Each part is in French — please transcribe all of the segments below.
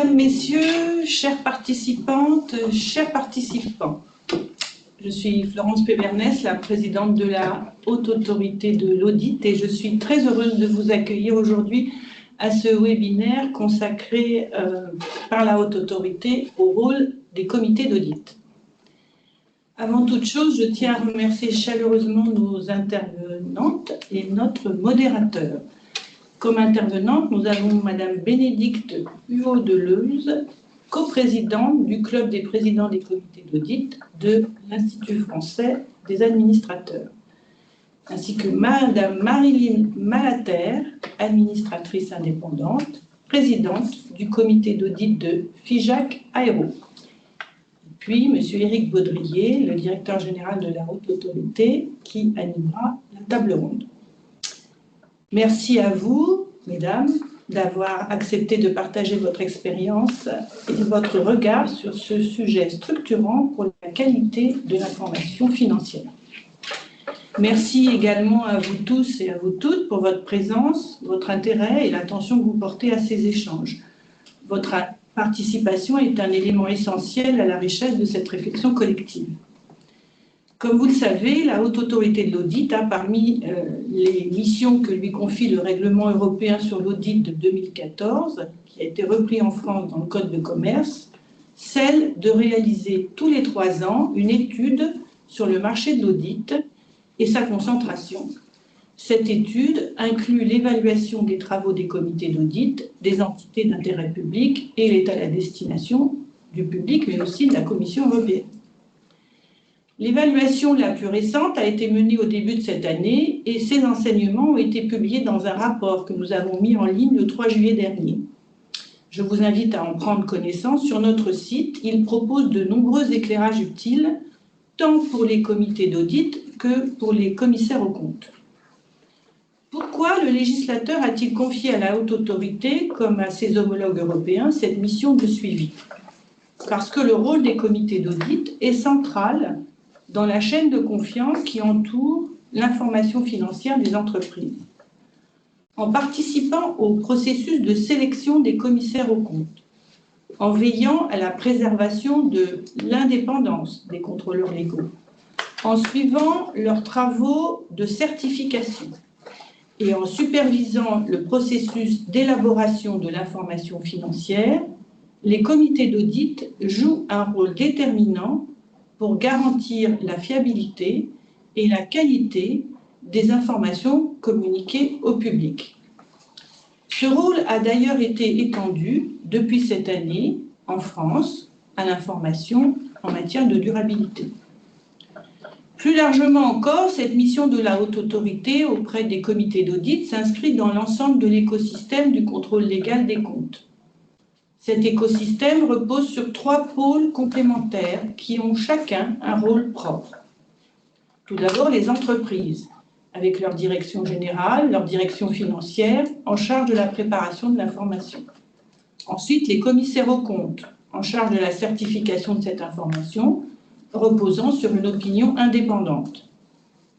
Mesdames, Messieurs, chères participantes, chers participants, je suis Florence Pévernès, la présidente de la Haute Autorité de l'Audit, et je suis très heureuse de vous accueillir aujourd'hui à ce webinaire consacré par la Haute Autorité au rôle des comités d'audit. Avant toute chose, je tiens à remercier chaleureusement nos intervenantes et notre modérateur. Comme intervenante, nous avons Madame Bénédicte Huot-Deleuze, coprésidente du Club des présidents des comités d'audit de l'Institut français des administrateurs, ainsi que Madame Marilyn Malater, administratrice indépendante, présidente du comité d'audit de FIJAC Aéro. Puis Monsieur Éric Baudrier, le directeur général de la Haute Autorité, qui animera la table ronde. Merci à vous, mesdames, d'avoir accepté de partager votre expérience et votre regard sur ce sujet structurant pour la qualité de l'information financière. Merci également à vous tous et à vous toutes pour votre présence, votre intérêt et l'attention que vous portez à ces échanges. Votre participation est un élément essentiel à la richesse de cette réflexion collective. Comme vous le savez, la Haute Autorité de l'Audit a parmi les missions que lui confie le règlement européen sur l'audit de 2014, qui a été repris en France dans le Code de commerce, celle de réaliser tous les 3 ans une étude sur le marché de l'audit et sa concentration. Cette étude inclut l'évaluation des travaux des comités d'audit, des entités d'intérêt public et elle est à la destination du public, mais aussi de la Commission européenne. L'évaluation la plus récente a été menée au début de cette année et ses enseignements ont été publiés dans un rapport que nous avons mis en ligne le 3 juillet dernier. Je vous invite à en prendre connaissance sur notre site. Il propose de nombreux éclairages utiles, tant pour les comités d'audit que pour les commissaires aux comptes. Pourquoi le législateur a-t-il confié à la Haute Autorité, comme à ses homologues européens, cette mission de suivi? Parce que le rôle des comités d'audit est central dans la chaîne de confiance qui entoure l'information financière des entreprises. En participant au processus de sélection des commissaires aux comptes, en veillant à la préservation de l'indépendance des contrôleurs légaux, en suivant leurs travaux de certification et en supervisant le processus d'élaboration de l'information financière, les comités d'audit jouent un rôle déterminant pour garantir la fiabilité et la qualité des informations communiquées au public. Ce rôle a d'ailleurs été étendu depuis cette année en France à l'information en matière de durabilité. Plus largement encore, cette mission de la Haute Autorité auprès des comités d'audit s'inscrit dans l'ensemble de l'écosystème du contrôle légal des comptes. Cet écosystème repose sur 3 pôles complémentaires qui ont chacun un rôle propre. Tout d'abord, les entreprises, avec leur direction générale, leur direction financière, en charge de la préparation de l'information. Ensuite, les commissaires aux comptes, en charge de la certification de cette information, reposant sur une opinion indépendante.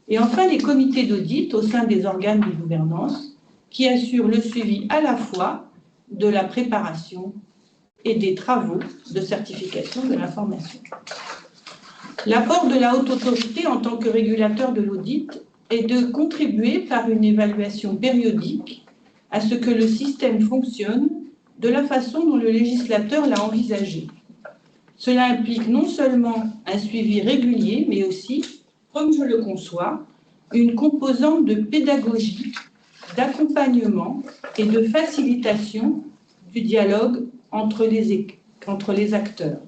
Et enfin, les comités d'audit au sein des organes de gouvernance, qui assurent le suivi à la fois de la préparation et des travaux de certification de l'information. L'apport de la Haute Autorité en tant que régulateur de l'audit est de contribuer par une évaluation périodique à ce que le système fonctionne de la façon dont le législateur l'a envisagé. Cela implique non seulement un suivi régulier, mais aussi, comme je le conçois, une composante de pédagogie, d'accompagnement et de facilitation du dialogue entre les acteurs.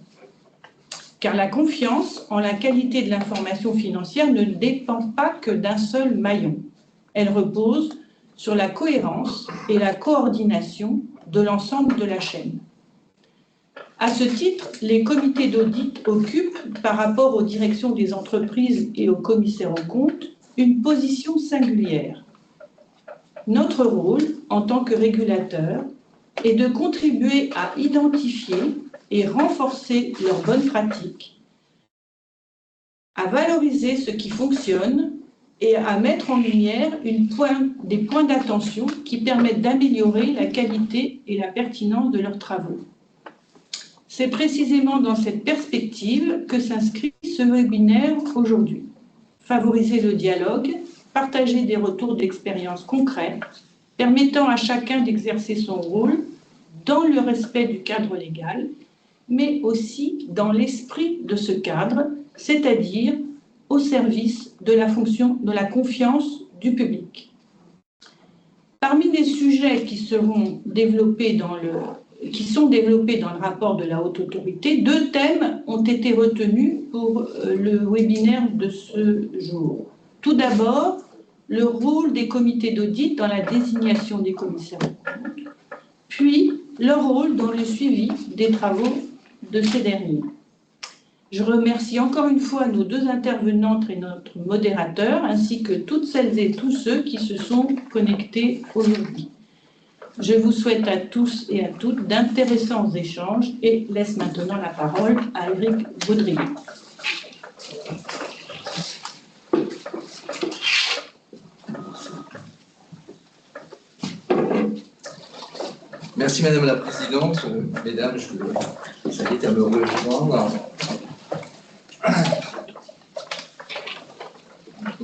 Car la confiance en la qualité de l'information financière ne dépend pas que d'un seul maillon. Elle repose sur la cohérence et la coordination de l'ensemble de la chaîne. À ce titre, les comités d'audit occupent, par rapport aux directions des entreprises et aux commissaires aux comptes, une position singulière. Notre rôle, en tant que régulateur, est de contribuer à identifier et renforcer leurs bonnes pratiques, à valoriser ce qui fonctionne et à mettre en lumière des points d'attention qui permettent d'améliorer la qualité et la pertinence de leurs travaux. C'est précisément dans cette perspective que s'inscrit ce webinaire aujourd'hui. Favoriser le dialogue, partager des retours d'expériences concrètes, permettant à chacun d'exercer son rôle dans le respect du cadre légal, mais aussi dans l'esprit de ce cadre, c'est-à-dire au service de la fonction de la confiance du public. Parmi les sujets qui sont développés dans le rapport de la Haute Autorité, 2 thèmes ont été retenus pour le webinaire de ce jour. Tout d'abord, le rôle des comités d'audit dans la désignation des commissaires aux comptes, puis leur rôle dans le suivi des travaux de ces derniers. Je remercie encore une fois nos 2 intervenantes et notre modérateur, ainsi que toutes celles et tous ceux qui se sont connectés aujourd'hui. Je vous souhaite à tous et à toutes d'intéressants échanges et laisse maintenant la parole à Éric Baudrier. Merci Madame la Présidente. Mesdames, je vous invite à me rejoindre.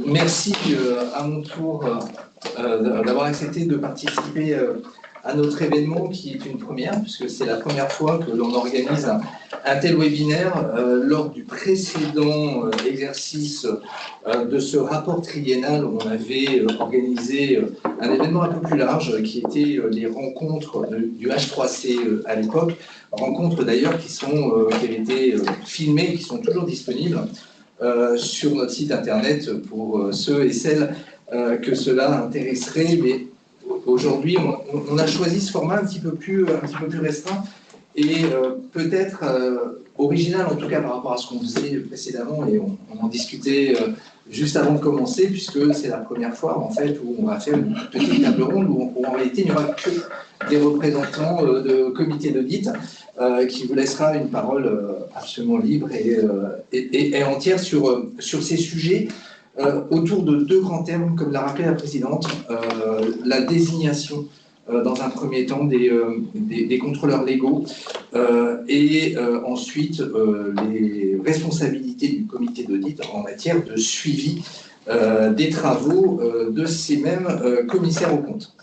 Merci à mon tour d'avoir accepté de participer à notre événement qui est une première, puisque c'est la première fois que l'on organise un tel webinaire lors du précédent exercice de ce rapport triennal où on avait organisé un événement un peu plus large qui était les rencontres du H3C à l'époque, rencontres d'ailleurs qui avaient été filmées et qui sont toujours disponibles sur notre site internet pour ceux et celles que cela intéresserait, mais aujourd'hui on a choisi ce format un petit peu plus restreint et peut-être original en tout cas par rapport à ce qu'on faisait précédemment, et on en discutait juste avant de commencer, puisque c'est la première fois en fait où on va faire une petite table ronde où en réalité il n'y aura que des représentants de comités d'audit qui vous laissera une parole absolument libre et entière sur ces sujets autour de 2 grands termes, comme l'a rappelé la Présidente, la désignation dans un premier temps des contrôleurs légaux et ensuite les responsabilités du comité d'audit en matière de suivi des travaux de ces mêmes commissaires aux comptes.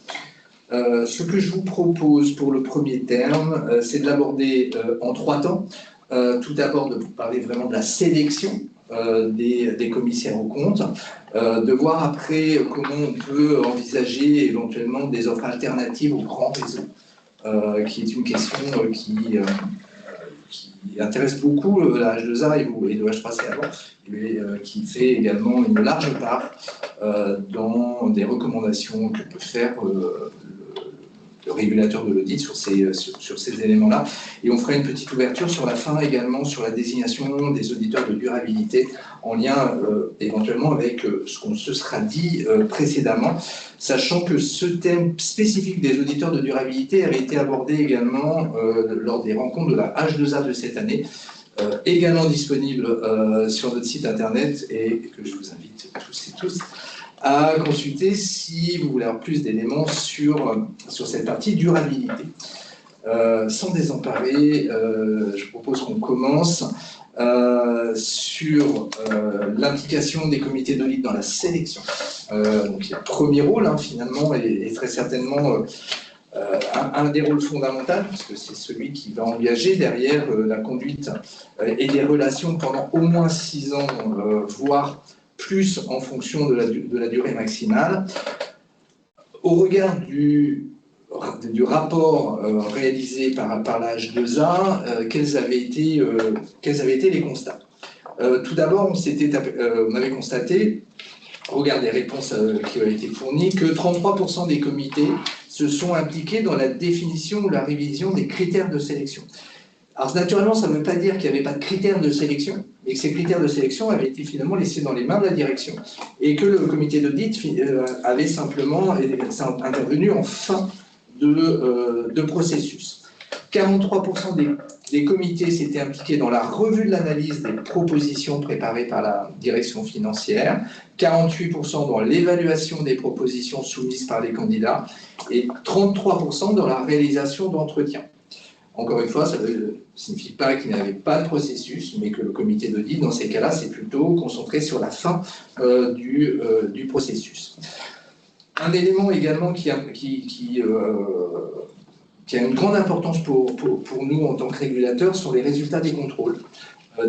Ce que je vous propose pour le premier terme, c'est de l'aborder en 3 temps. Tout d'abord, de vous parler vraiment de la sélection des commissaires aux comptes, de voir après comment on peut envisager éventuellement des offres alternatives au grand réseau, qui est une question qui intéresse beaucoup la H2A et le H3C avant, et qui fait également une large part dans des recommandations que peut faire le régulateur de l'audit sur ces éléments-là. Et on fera une petite ouverture sur la fin également sur la désignation des auditeurs de durabilité en lien éventuellement avec ce qu'on se sera dit précédemment, sachant que ce thème spécifique des auditeurs de durabilité avait été abordé également lors des rencontres de la H2A de cette année, également disponible sur notre site internet et que je vous invite tous à consulter si vous voulez avoir plus d'éléments sur cette partie durabilité. Sans désemparer, je propose qu'on commence sur l'implication des comités d'audit dans la sélection. Donc, le premier rôle, finalement, est très certainement un des rôles fondamentaux, puisque c'est celui qui va engager derrière la conduite et les relations pendant au moins 6 ans, voire plus en fonction de la durée maximale. Au regard du rapport réalisé par la H2A, quels avaient été les constats? Tout d'abord, on avait constaté, au regard des réponses qui ont été fournies, que 33% des comités se sont impliqués dans la définition ou la révision des critères de sélection. Alors naturellement, ça ne veut pas dire qu'il n'y avait pas de critères de sélection, mais que ces critères de sélection avaient été finalement laissés dans les mains de la direction et que le comité d'audit avait simplement intervenu en fin de processus. 43% des comités s'étaient impliqués dans la revue de l'analyse des propositions préparées par la direction financière, 48% dans l'évaluation des propositions soumises par les candidats et 33% dans la réalisation d'entretiens. Encore une fois, ça ne signifie pas qu'il n'y avait pas de processus, mais que le comité d'audit, dans ces cas-là, c'est plutôt concentré sur la fin du processus. Un élément également qui a une grande importance pour nous en tant que régulateurs sont les résultats des contrôles.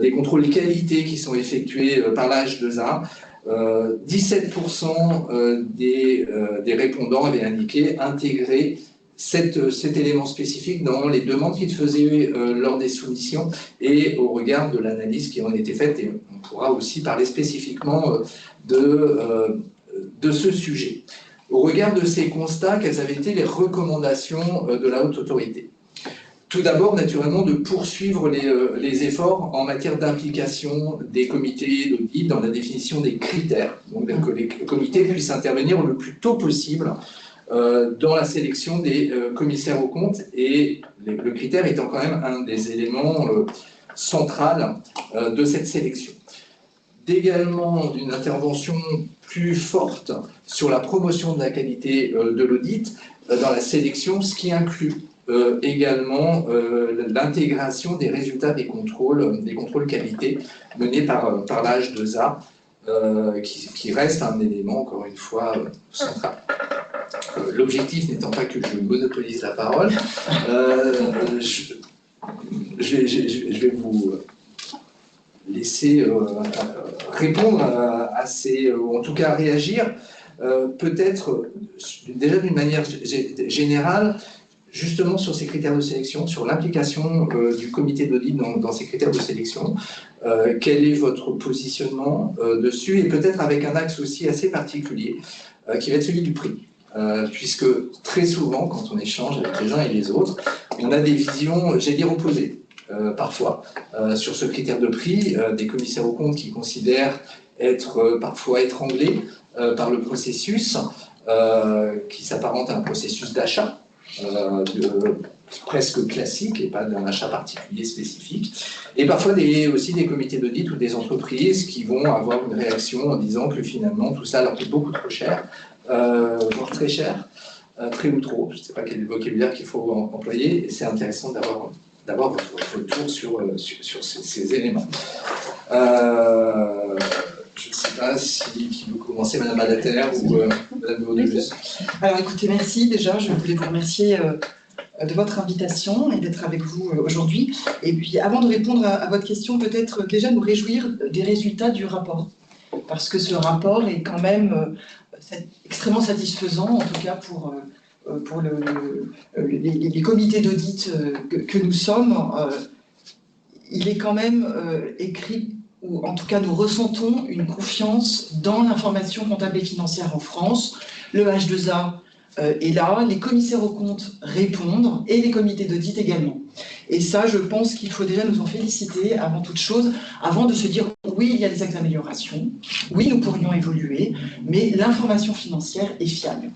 Des contrôles qualité qui sont effectués par la H2A. 17% des répondants avaient indiqué intégrer cet élément spécifique dans les demandes qu'ils faisaient lors des soumissions et au regard de l'analyse qui en était faite. Et on pourra aussi parler spécifiquement de ce sujet. Au regard de ces constats, quelles avaient été les recommandations de la Haute Autorité? Tout d'abord, naturellement, de poursuivre les efforts en matière d'implication des comités d'audit dans la définition des critères. Donc, que les comités puissent intervenir le plus tôt possible dans la sélection des commissaires aux comptes, et le critère étant quand même un des éléments centraux de cette sélection. Également d'une intervention plus forte sur la promotion de la qualité de l'audit dans la sélection, ce qui inclut également l'intégration des résultats des contrôles qualité menés par la H2A, qui reste un élément, encore une fois, central. L'objectif n'étant pas que je monopolise la parole, je vais vous laisser répondre à ces, ou en tout cas réagir, peut-être déjà d'une manière générale, justement sur ces critères de sélection, sur l'implication du comité d'audit dans ces critères de sélection. Quel est votre positionnement dessus, et peut-être avec un axe aussi assez particulier, qui va être celui du prix. Puisque très souvent, quand on échange avec les uns et les autres, on a des visions, j'allais dire, opposées. Parfois, sur ce critère de prix, des commissaires aux comptes qui considèrent être parfois étranglés par le processus, qui s'apparente à un processus d'achat presque classique et pas d'un achat particulier spécifique, et parfois aussi des comités d'audit ou des entreprises qui vont avoir une réaction en disant que finalement tout ça leur coûte beaucoup trop cher, voire très cher, très ou trop, je ne sais pas quel est le vocabulaire qu'il faut employer, et c'est intéressant d'avoir votre retour sur ces éléments. Je ne sais pas qui veut commencer, Madame Malater ou Madame Baudelus. Alors écoutez, merci déjà, je voulais vous remercier de votre invitation et d'être avec vous aujourd'hui. Et puis avant de répondre à votre question, peut-être déjà nous réjouir des résultats du rapport. Parce que ce rapport est quand même extrêmement satisfaisant, en tout cas pour les comités d'audit que nous sommes. Il est quand même écrit, ou en tout cas nous ressentons une confiance dans l'information comptable et financière en France. Le H2A est là, les commissaires aux comptes répondent, et les comités d'audit également. Et ça, je pense qu'il faut déjà nous en féliciter avant toute chose, avant de se dire oui, il y a des axes d'amélioration, oui, nous pourrions évoluer, mais l'information financière est fiable.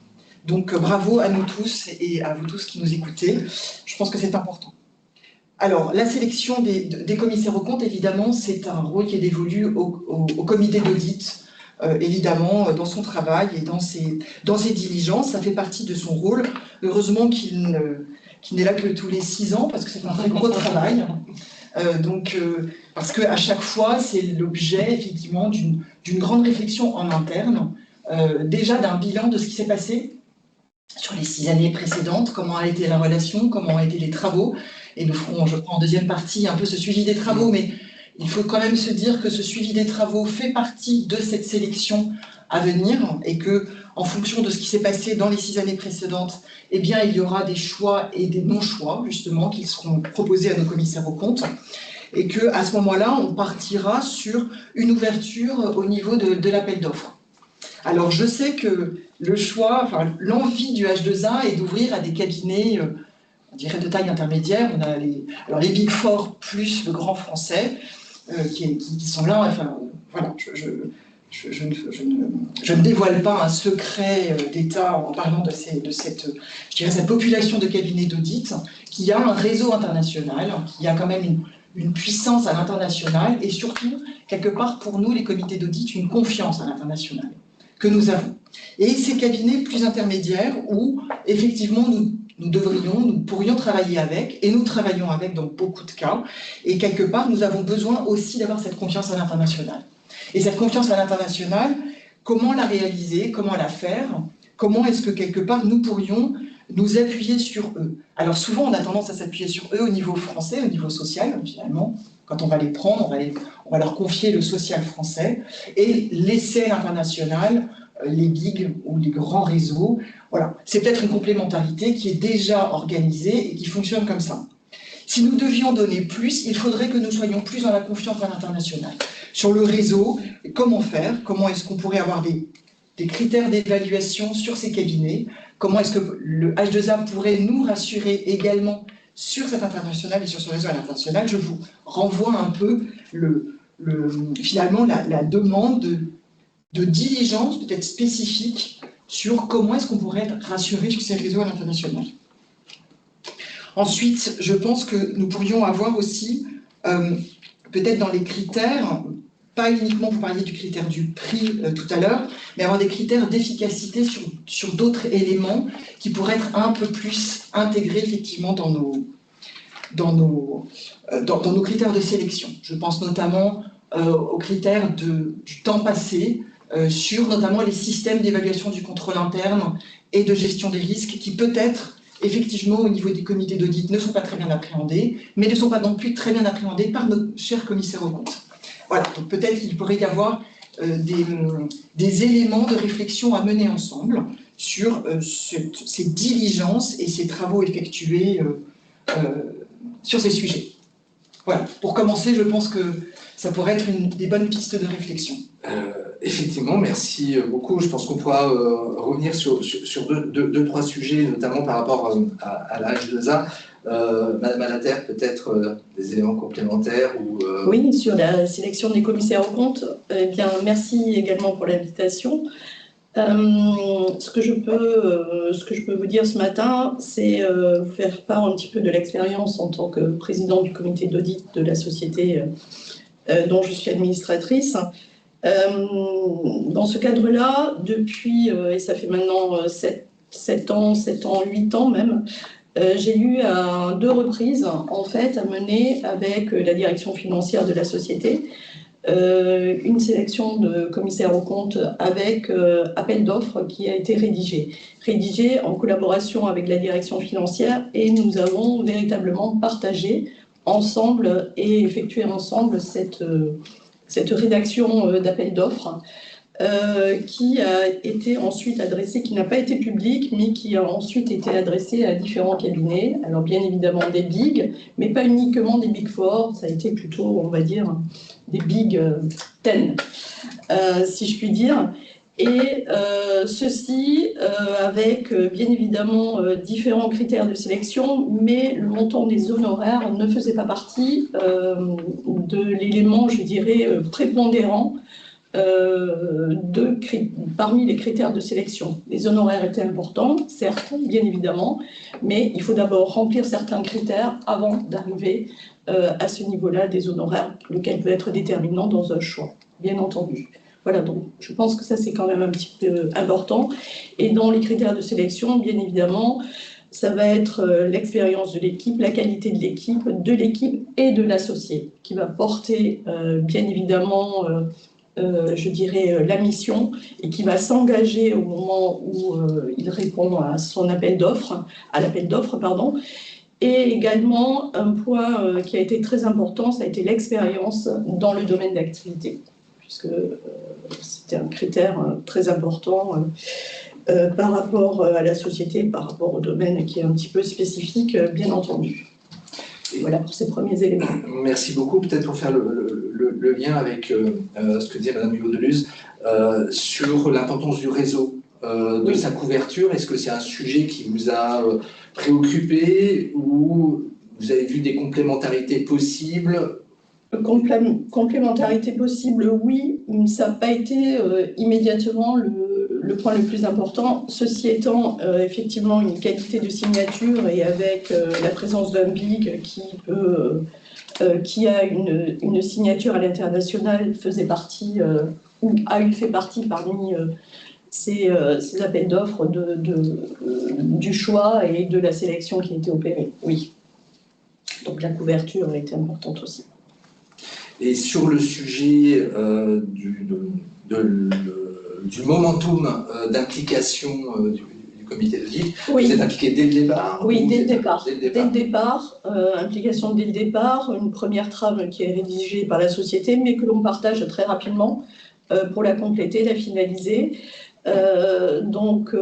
Donc bravo à nous tous et à vous tous qui nous écoutez, je pense que c'est important. Alors, la sélection des commissaires aux comptes, évidemment, c'est un rôle qui est dévolu au comité d'audit, évidemment, dans son travail et dans ses diligences. Ça fait partie de son rôle. Heureusement qu'il n'est là que tous les 6 ans, parce que c'est un très gros travail. Parce qu'à chaque fois, c'est l'objet, effectivement, d'une grande réflexion en interne, déjà d'un bilan de ce qui s'est passé sur les 6 années précédentes, comment a été la relation, comment ont été les travaux. Et nous ferons, je crois, en deuxième partie un peu ce suivi des travaux, mais il faut quand même se dire que ce suivi des travaux fait partie de cette sélection à venir, et que, en fonction de ce qui s'est passé dans les 6 années précédentes, eh bien, il y aura des choix et des non-choix, justement, qui seront proposés à nos commissaires aux comptes, et qu'à ce moment-là, on partira sur une ouverture au niveau de l'appel d'offres. Alors, je sais que le choix, enfin, l'envie du H2A est d'ouvrir à des cabinets, on dirait de taille intermédiaire. On a les Big Four plus le Grand Français qui sont là. Enfin, voilà, je ne dévoile pas un secret d'État en parlant de cette population de cabinets d'audit qui a un réseau international, qui a quand même une puissance à l'international, et surtout, quelque part, pour nous, les comités d'audit, une confiance à l'international que nous avons. Et ces cabinets plus intermédiaires où, effectivement, nous nous pourrions travailler avec, et nous travaillons avec dans beaucoup de cas, et quelque part, nous avons besoin aussi d'avoir cette confiance à l'international. Et cette confiance à l'international, comment la réaliser, comment la faire, comment est-ce que quelque part nous pourrions nous appuyer sur eux. Alors souvent, on a tendance à s'appuyer sur eux au niveau français, au niveau social, finalement. Quand on va les prendre, on va leur confier le social français et laisser à l'international les gigs ou les grands réseaux. Voilà, c'est peut-être une complémentarité qui est déjà organisée et qui fonctionne comme ça. Si nous devions donner plus, il faudrait que nous soyons plus dans la confiance à l'international. Sur le réseau, comment faire? Comment est-ce qu'on pourrait avoir des critères d'évaluation sur ces cabinets? Comment est-ce que le H2A pourrait nous rassurer également sur cet international et sur ce réseau à l'international? Je vous renvoie un peu finalement la demande de diligence peut-être spécifique sur comment est-ce qu'on pourrait être rassuré sur ces réseaux à l'international. Ensuite, je pense que nous pourrions avoir aussi, peut-être dans les critères, pas uniquement, vous parliez du critère du prix tout à l'heure, mais avoir des critères d'efficacité sur d'autres éléments qui pourraient être un peu plus intégrés effectivement dans nos critères de sélection. Je pense notamment aux critères du temps passé, sur notamment les systèmes d'évaluation du contrôle interne et de gestion des risques qui peut-être, effectivement, au niveau des comités d'audit, ne sont pas très bien appréhendés, mais ne sont pas non plus très bien appréhendés par nos chers commissaires aux comptes. Voilà, donc peut-être qu'il pourrait y avoir des éléments de réflexion à mener ensemble sur ces diligences et ces travaux effectués sur ces sujets. Voilà, pour commencer, je pense que ça pourrait être des bonnes pistes de réflexion. Effectivement, merci beaucoup. Je pense qu'on pourra revenir sur deux, trois sujets, notamment par rapport à la H2A. Madame Alater, peut-être des éléments complémentaires ou, Oui, sur la sélection des commissaires aux comptes, eh bien, merci également pour l'invitation. Ce que je peux vous dire ce matin, c'est vous faire part un petit peu de l'expérience en tant que président du comité d'audit de la société dont je suis administratrice. Dans ce cadre-là, depuis, et ça fait maintenant 7 ans, 8 ans même, j'ai eu à 2 reprises, en fait, à mener avec la direction financière de la société une sélection de commissaires aux comptes avec appel d'offres qui a été rédigé en collaboration avec la direction financière, et nous avons véritablement partagé ensemble et effectué ensemble cette rédaction d'appel d'offres qui a été ensuite adressée, qui n'a pas été publique, mais qui a ensuite été adressée à différents cabinets. Alors bien évidemment des Big, mais pas uniquement des Big Four, ça a été plutôt, on va dire, des Big 10, si je puis dire. Et ceci avec bien évidemment différents critères de sélection, mais le montant des honoraires ne faisait pas partie de l'élément, je dirais, prépondérant parmi les critères de sélection. Les honoraires étaient importants, certes, bien évidemment, mais il faut d'abord remplir certains critères avant d'arriver à ce niveau-là des honoraires, lequel peut être déterminant dans un choix, bien entendu. Voilà, donc je pense que ça c'est quand même un petit peu important. Et dans les critères de sélection, bien évidemment, ça va être l'expérience de l'équipe, la qualité de l'équipe et de l'associé, qui va porter bien évidemment, je dirais, la mission, et qui va s'engager au moment où il répond à son appel d'offres, pardon. Et également, un point qui a été très important, ça a été l'expérience dans le domaine d'activité, puisque c'était un critère très important par rapport à la société, par rapport au domaine qui est un petit peu spécifique, bien entendu. Voilà pour ces premiers éléments. Merci beaucoup. Peut-être pour faire le lien avec ce que disait Mme Hugo-Deluz sur l'importance du réseau, de sa couverture. Est-ce que c'est un sujet qui vous a préoccupé ou vous avez vu des complémentarités possibles? Complémentarité possible, oui. Ça n'a pas été immédiatement le point le plus important. Ceci étant, effectivement, une qualité de signature, et avec la présence d'un BIG qui a une signature à l'international, faisait partie ou a fait partie parmi ces appels d'offres du choix et de la sélection qui a été opérée, oui. Donc la couverture a été importante aussi. Et sur le sujet du momentum d'implication du comité d'audit, Oui. vous êtes impliqué dès le départ? Oui, dès le départ. Dès le départ. Implication dès le départ, une première trame qui est rédigée par la société, mais que l'on partage très rapidement pour la compléter, la finaliser. Donc,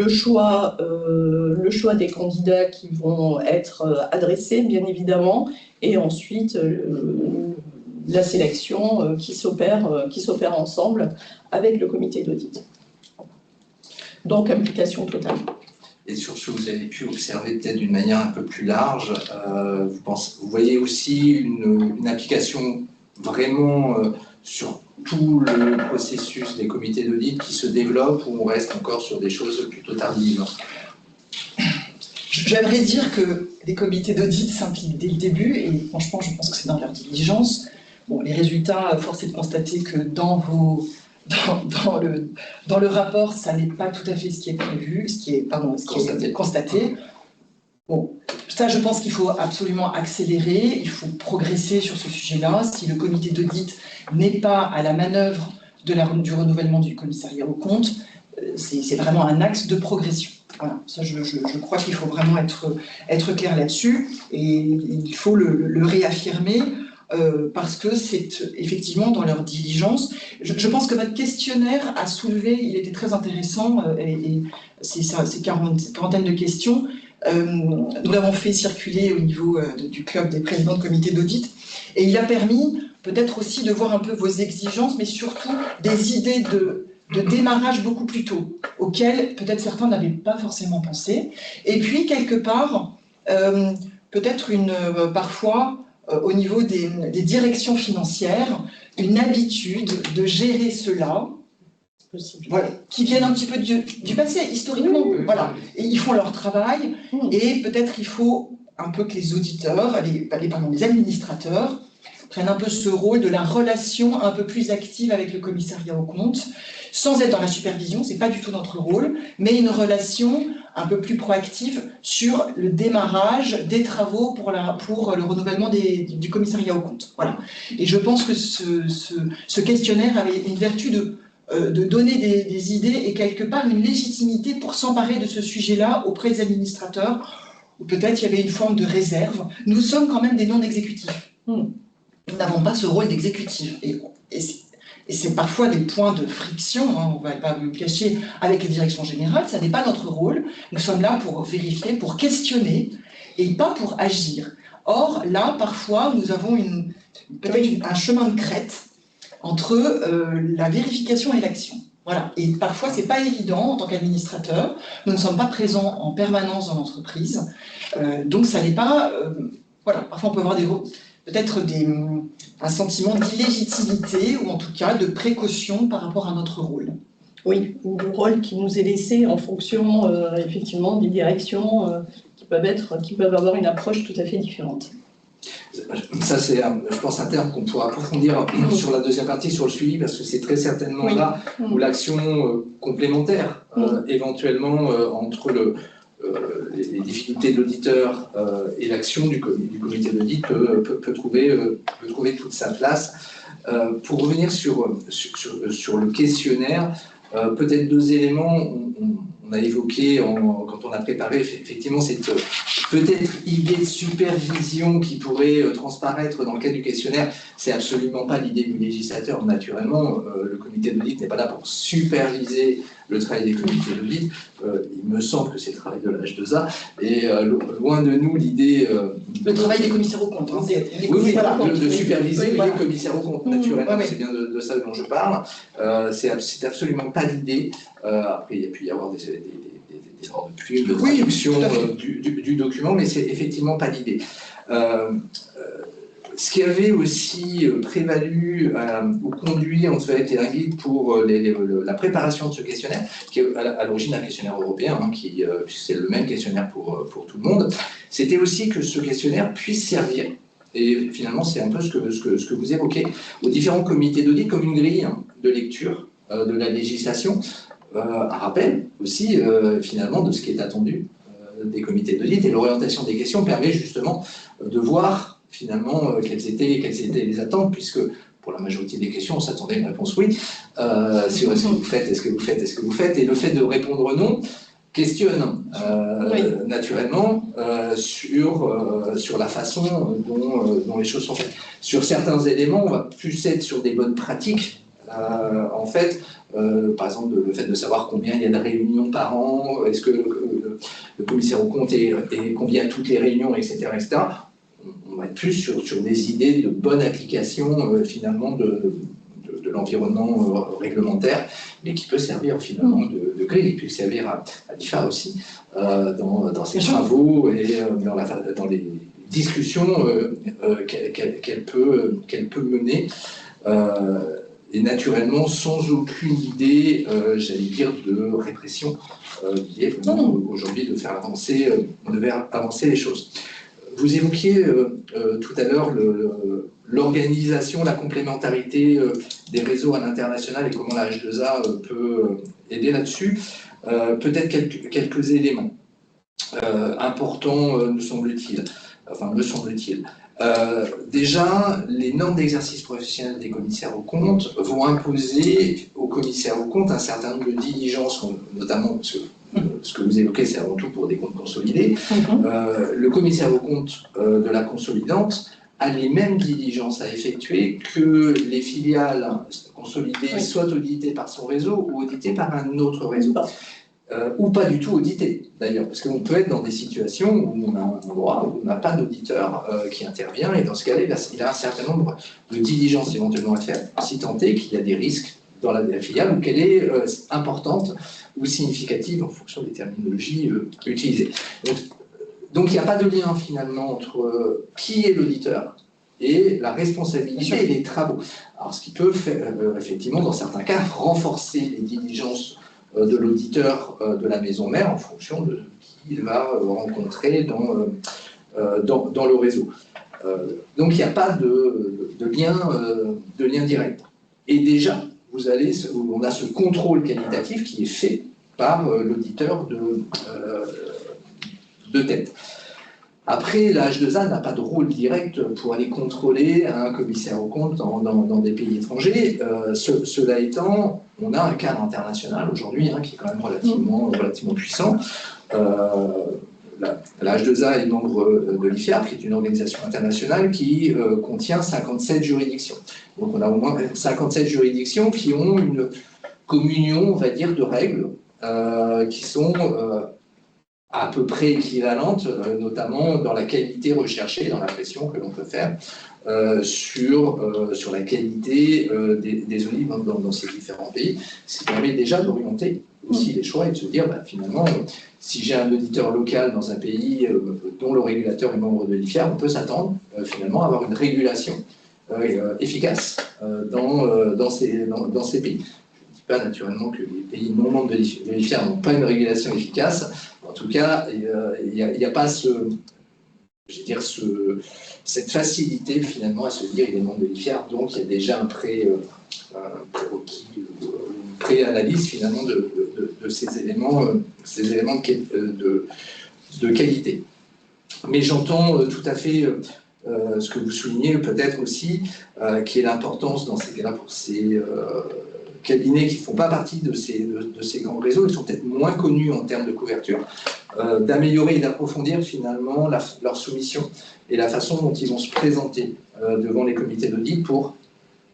le choix des candidats qui vont être adressés, bien évidemment, et ensuite la sélection qui s'opère ensemble avec le comité d'audit. Donc, implication totale. Et sur ce, vous avez pu observer peut-être d'une manière un peu plus large, vous voyez aussi une implication vraiment sur tout le processus des comités d'audit qui se développe, ou on reste encore sur des choses plutôt tardives? J'aimerais dire que les comités d'audit s'impliquent dès le début, et franchement, je pense que c'est dans leur diligence. Bon, les résultats, force est de constater que dans le rapport, ça n'est pas tout à fait ce qui est prévu, ce qui est constaté. Bon, ça, je pense qu'il faut absolument accélérer, il faut progresser sur ce sujet-là. Si le comité d'audit n'est pas à la manœuvre du renouvellement du commissariat aux comptes, c'est vraiment un axe de progression. Voilà, ça, je crois qu'il faut vraiment être clair là-dessus, et il faut le réaffirmer. Parce que c'est effectivement dans leur diligence. Je pense que votre questionnaire a soulevé, il était très intéressant, et c'est cette quarantaine de questions. Nous l'avons fait circuler au niveau du club des présidents de comité d'audit, et il a permis peut-être aussi de voir un peu vos exigences, mais surtout des idées de démarrage beaucoup plus tôt, auxquelles peut-être certains n'avaient pas forcément pensé. Et puis, quelque part, peut-être parfois, au niveau des directions financières, une habitude de gérer cela, voilà, qui viennent un petit peu du passé, historiquement. Oui. Voilà. Et ils font leur travail, et peut-être il faut un peu que les auditeurs, les administrateurs, prennent un peu ce rôle de la relation un peu plus active avec le commissariat aux comptes, sans être dans la supervision, c'est pas du tout notre rôle, mais une relation un peu plus proactive sur le démarrage des travaux pour le renouvellement du commissariat aux comptes. Voilà. Et je pense que ce questionnaire avait une vertu de donner des idées et quelque part une légitimité pour s'emparer de ce sujet-là auprès des administrateurs, où peut-être il y avait une forme de réserve. Nous sommes quand même des non-exécutifs. Nous n'avons pas ce rôle d'exécutif. Et c'est parfois des points de friction, hein, on ne va pas me cacher, avec les directions générales, ça n'est pas notre rôle. Nous sommes là pour vérifier, pour questionner, et pas pour agir. Or, là, parfois, nous avons peut-être un chemin de crête entre la vérification et l'action. Voilà. Et parfois, ce n'est pas évident en tant qu'administrateur. Nous ne sommes pas présents en permanence dans l'entreprise. Donc, ça n'est pas... voilà. Parfois, on peut avoir peut-être un sentiment d'illégitimité, ou en tout cas de précaution par rapport à notre rôle. Oui, du rôle qui nous est laissé en fonction, effectivement, des directions qui peuvent avoir une approche tout à fait différente. Ça, c'est, je pense, un terme qu'on pourra approfondir sur la deuxième partie, sur le suivi, parce que c'est très certainement là où l'action complémentaire, éventuellement, entre les difficultés de l'auditeur et l'action du comité d'audit peut trouver toute sa place. Pour revenir sur le questionnaire, peut-être deux éléments. On a évoqué, quand on a préparé, effectivement, cette peut-être idée de supervision qui pourrait transparaître dans le cadre du questionnaire. C'est absolument pas l'idée du législateur, naturellement. Le comité d'audit n'est pas là pour superviser le travail des comités d'audit. Il me semble que c'est le travail de la H2A. Et loin de nous l'idée... le travail des commissaires aux comptes. Hein, oui, voilà, de superviser les commissaires aux comptes, naturellement. C'est bien de ça dont je parle. C'est absolument pas l'idée. Après, il y a pu y avoir des ordres de plume, de traduction du document, mais c'est effectivement pas l'idée. Ce qui avait aussi prévalu ou conduit en fait un guide pour la préparation de ce questionnaire, qui est à l'origine un questionnaire européen, hein, c'est le même questionnaire pour tout le monde, c'était aussi que ce questionnaire puisse servir, et finalement c'est un peu ce que vous évoquez, aux différents comités d'audit comme une grille de lecture de la législation, un rappel aussi finalement de ce qui est attendu des comités d'audit, et l'orientation des questions permet justement de voir finalement quelles étaient les attentes, puisque pour la majorité des questions, on s'attendait à une réponse oui, sur est-ce que vous faites, est-ce que vous faites, est-ce que vous faites, et le fait de répondre non questionne naturellement sur la façon dont les choses sont faites. Sur certains éléments, on va plus être sur des bonnes pratiques, en fait, par exemple le fait de savoir combien il y a de réunions par an, est-ce que le commissaire aux comptes est combien à toutes les réunions, etc. etc. On va être plus sur des idées de bonne application finalement de l'environnement réglementaire, mais qui peut servir finalement de grille, qui peut servir à l'IFA aussi dans ses travaux et dans les discussions qu'elle peut mener, et naturellement sans aucune idée, j'allais dire, de répression, l'idée aujourd'hui de faire avancer les choses. Vous évoquiez tout à l'heure l'organisation, la complémentarité des réseaux à l'international et comment la H2A peut aider là-dessus. Peut-être quelques éléments importants, me semble-t-il. Déjà, les normes d'exercice professionnel des commissaires aux comptes vont imposer aux commissaires aux comptes un certain nombre de diligences, notamment ce que vous évoquez, c'est avant tout pour des comptes consolidés. Le commissaire aux comptes de la consolidante a les mêmes diligences à effectuer que les filiales consolidées, soit auditées par son réseau ou auditées par un autre réseau. Ou pas du tout audité, d'ailleurs, parce qu'on peut être dans des situations où on a un endroit où on n'a pas d'auditeur qui intervient, et dans ce cas-là, il a un certain nombre de diligences éventuellement à faire, si tant est qu'il y a des risques dans la filiale ou qu'elle est importante ou significative en fonction des terminologies utilisées. Donc il n'y a pas de lien finalement entre qui est l'auditeur et la responsabilité et les travaux. Alors ce qui peut faire, effectivement, dans certains cas, renforcer les diligences de l'auditeur de la maison mère en fonction de qui il va rencontrer dans le réseau. Donc il n'y a pas de lien direct. Et déjà, on a ce contrôle qualitatif qui est fait par l'auditeur de tête. Après, la H2A n'a pas de rôle direct pour aller contrôler un commissaire aux comptes dans des pays étrangers. Cela étant, on a un cadre international aujourd'hui qui est quand même relativement puissant. La H2A est membre de l'IFIAP, qui est une organisation internationale qui contient 57 juridictions. Donc on a au moins 57 juridictions qui ont une communion, on va dire, de règles qui sont à peu près équivalentes, notamment dans la qualité recherchée, dans la pression que l'on peut faire sur la qualité des olives dans ces différents pays, ce qui permet déjà d'orienter aussi les choix et de se dire, finalement, si j'ai un auditeur local dans un pays dont le régulateur est membre de l'IFIA, on peut s'attendre finalement à avoir une régulation efficace dans ces pays. Je ne dis pas naturellement que les pays non membres de l'IFIA n'ont pas une régulation efficace. En tout cas, il n'y a pas cette facilité finalement à se dire il est membre de l'IFIA, donc il y a déjà un préanalyse finalement de ces éléments de qualité. Mais j'entends tout à fait ce que vous soulignez peut-être aussi, qui est l'importance dans ces cas-là pour ces cabinets qui ne font pas partie de ces grands réseaux, ils sont peut-être moins connus en termes de couverture, d'améliorer et d'approfondir finalement leur soumission et la façon dont ils vont se présenter devant les comités d'audit pour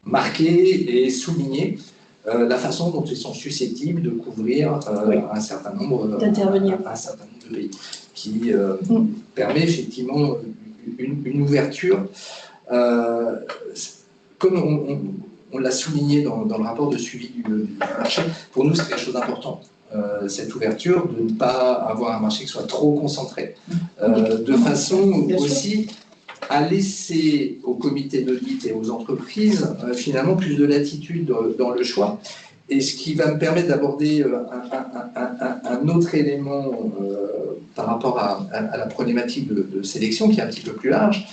marquer et souligner la façon dont ils sont susceptibles de couvrir un certain nombre de pays, qui permet effectivement une ouverture. Comme on l'a souligné dans le rapport de suivi du marché, pour nous c'est quelque chose d'important, cette ouverture, de ne pas avoir un marché qui soit trop concentré, de façon aussi à laisser aux comités d'audit et aux entreprises finalement plus de latitude dans le choix. Et ce qui va me permettre d'aborder un autre élément par rapport à la problématique de sélection qui est un petit peu plus large,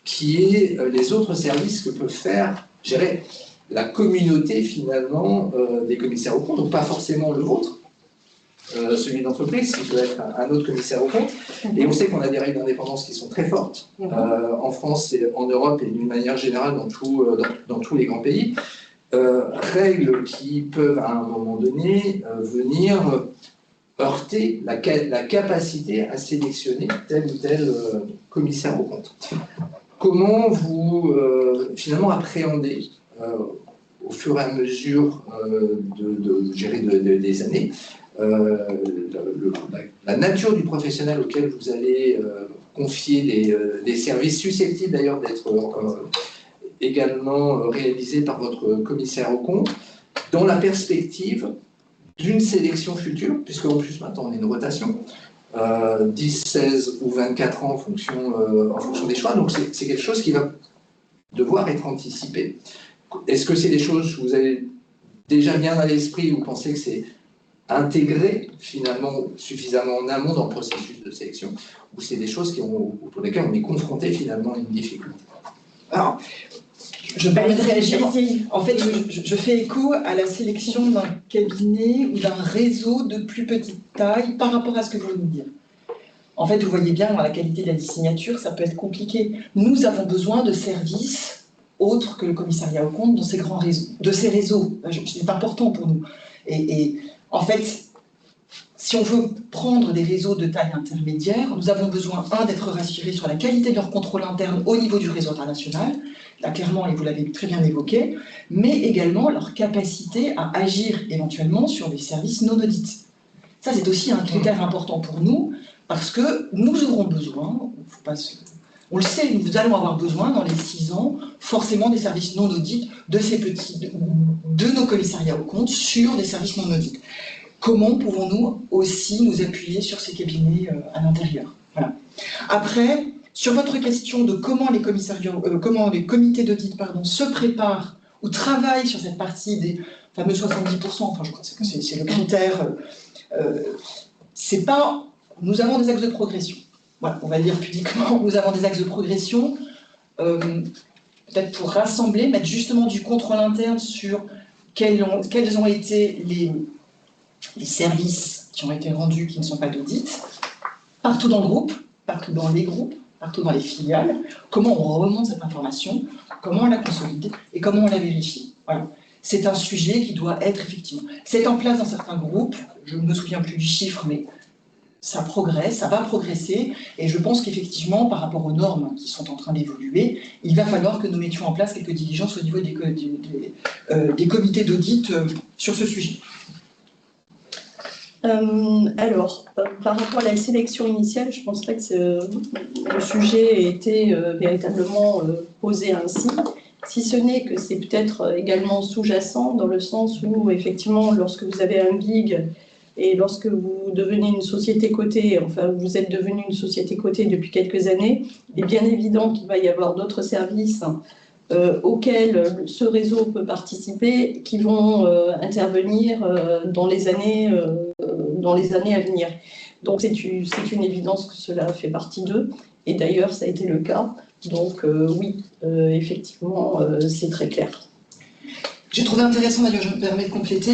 qui est les autres services que peuvent faire gérer la communauté finalement des commissaires aux comptes, donc pas forcément le vôtre, celui d'entreprise, qui peut être un autre commissaire aux comptes. Et on sait qu'on a des règles d'indépendance qui sont très fortes en France et en Europe et d'une manière générale dans tous les grands pays. Règles qui peuvent à un moment donné venir heurter la capacité à sélectionner tel ou tel commissaire aux comptes. Comment vous finalement appréhendez au fur et à mesure des années la nature du professionnel auquel vous allez confier des services susceptibles d'ailleurs d'être également réalisés par votre commissaire aux comptes, dans la perspective d'une sélection future, puisque en plus maintenant on est une rotation, 10, 16 ou 24 ans en fonction des choix, donc c'est quelque chose qui va devoir être anticipé. Est-ce que c'est des choses que vous avez déjà bien à l'esprit, ou vous pensez que c'est intégré finalement suffisamment en amont dans le processus de sélection, ou c'est des choses pour lesquelles on est confronté finalement à une difficulté? Alors, je me permets de réagir. En fait, je fais écho à la sélection d'un cabinet ou d'un réseau de plus petite taille par rapport à ce que vous venez de dire. En fait, vous voyez bien, dans la qualité de la signature, ça peut être compliqué. Nous avons besoin de services autres que le commissariat aux comptes dans ces grands réseaux, de ces réseaux. C'est important pour nous. Et en fait, si on veut prendre des réseaux de taille intermédiaire, nous avons besoin, d'être rassurés sur la qualité de leur contrôle interne au niveau du réseau international, là clairement, et vous l'avez très bien évoqué, mais également leur capacité à agir éventuellement sur des services non audits. Ça, c'est aussi un critère important pour nous, parce que nous aurons besoin, on le sait, nous allons avoir besoin dans les 6 ans, forcément des services non audits de nos commissariats aux comptes sur des services non audits. Comment pouvons-nous aussi nous appuyer sur ces cabinets à l'intérieur? Voilà. Après, sur votre question de comment les comités d'audit se préparent ou travaillent sur cette partie des fameux 70%, enfin je crois que c'est le critère, c'est pas... Nous avons des axes de progression. Voilà, on va le dire publiquement, nous avons des axes de progression, peut-être pour rassembler, mettre justement du contrôle interne sur quels ont été les services qui ont été rendus qui ne sont pas d'audit, partout dans le groupe, partout dans les groupes, partout dans les filiales, comment on remonte cette information, comment on la consolide et comment on la vérifie. Voilà. C'est un sujet qui doit être effectivement... C'est en place dans certains groupes, je ne me souviens plus du chiffre, mais ça progresse, ça va progresser, et je pense qu'effectivement, par rapport aux normes qui sont en train d'évoluer, il va falloir que nous mettions en place quelques diligences au niveau des comités d'audit sur ce sujet. Alors, par rapport à la sélection initiale, je ne pense pas que le sujet ait été véritablement posé ainsi, si ce n'est que c'est peut-être également sous-jacent dans le sens où, effectivement, lorsque vous avez un gig et lorsque vous devenez une société cotée, enfin, vous êtes devenu une société cotée depuis quelques années, il est bien évident qu'il va y avoir d'autres services auxquels ce réseau peut participer, qui vont intervenir dans les années à venir. Donc c'est une évidence que cela fait partie d'eux, et d'ailleurs ça a été le cas. Donc oui, effectivement, c'est très clair. J'ai trouvé intéressant, d'ailleurs je me permets de compléter,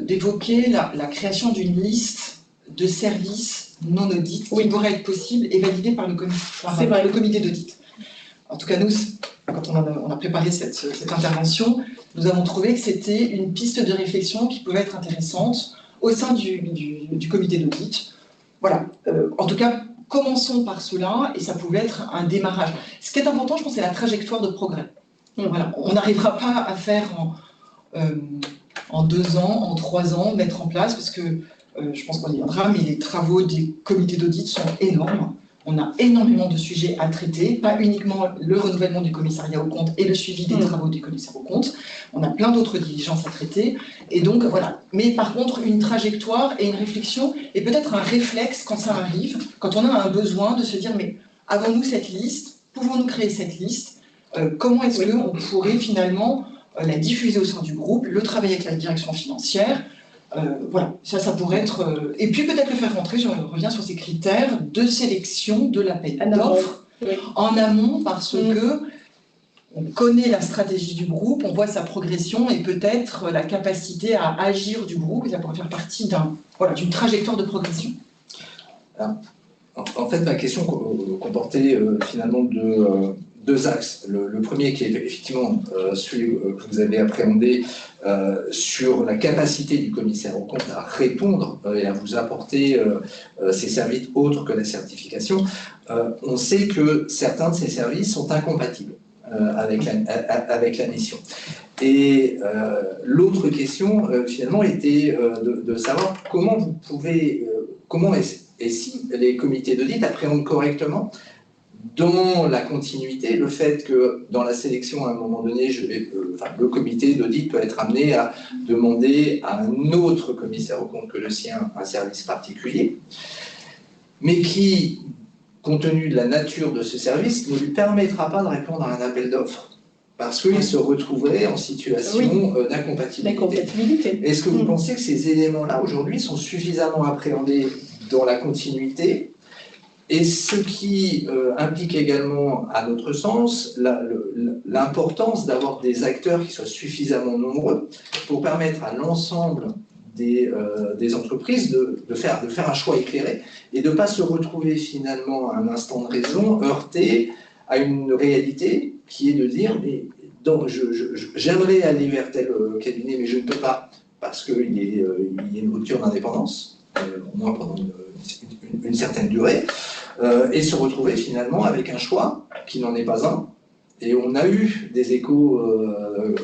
d'évoquer la création d'une liste de services non audits qui pourrait être possible et validée par le comité d'audit. En tout cas, nous, quand on a préparé cette intervention, nous avons trouvé que c'était une piste de réflexion qui pouvait être intéressante au sein du comité d'audit. Voilà. En tout cas, commençons par cela, et ça pouvait être un démarrage. Ce qui est important, je pense, c'est la trajectoire de progrès. Voilà. On n'arrivera pas à faire en 2 ans, en 3 ans, mettre en place, parce que je pense qu'on y viendra, mais les travaux des comités d'audit sont énormes. On a énormément de sujets à traiter, pas uniquement le renouvellement du commissariat aux comptes et le suivi des travaux des commissaires aux comptes. On a plein d'autres diligences à traiter. Et donc, voilà. Mais par contre, une trajectoire et une réflexion, et peut-être un réflexe quand ça arrive, quand on a un besoin de se dire, mais avons-nous cette liste? Pouvons-nous créer cette liste? Comment est-ce qu'on pourrait finalement la diffuser au sein du groupe, le travailler avec la direction financière? Voilà, ça pourrait être... et puis peut-être le faire rentrer, je reviens sur ces critères de sélection de l'appel d'offres en amont, parce que on connaît la stratégie du groupe, on voit sa progression et peut-être la capacité à agir du groupe, et ça pourrait faire partie d'une trajectoire de progression. En fait, ma question comportait finalement deux axes. Le premier qui est effectivement celui que vous avez appréhendé sur la capacité du commissaire aux comptes à répondre et à vous apporter ces services autres que la certification. On sait que certains de ces services sont incompatibles avec la mission. Et l'autre question, finalement, était de savoir comment vous pouvez, et si les comités d'audit appréhendent correctement dans la continuité le fait que dans la sélection, à un moment donné, le comité d'audit peut être amené à demander à un autre commissaire aux comptes que le sien un service particulier, mais qui, compte tenu de la nature de ce service, ne lui permettra pas de répondre à un appel d'offres, parce qu'il se retrouverait en situation d'incompatibilité. Est-ce que vous pensez que ces éléments-là, aujourd'hui, sont suffisamment appréhendés dans la continuité, et ce qui implique également, à notre sens, l'importance d'avoir des acteurs qui soient suffisamment nombreux pour permettre à l'ensemble des entreprises de faire un choix éclairé et de ne pas se retrouver finalement à un instant de raison heurté à une réalité qui est de dire j'aimerais aller vers tel cabinet mais je ne peux pas parce qu'il y a une rupture d'indépendance, au moins pendant une certaine durée, et se retrouver finalement avec un choix qui n'en est pas un. Et on a eu des échos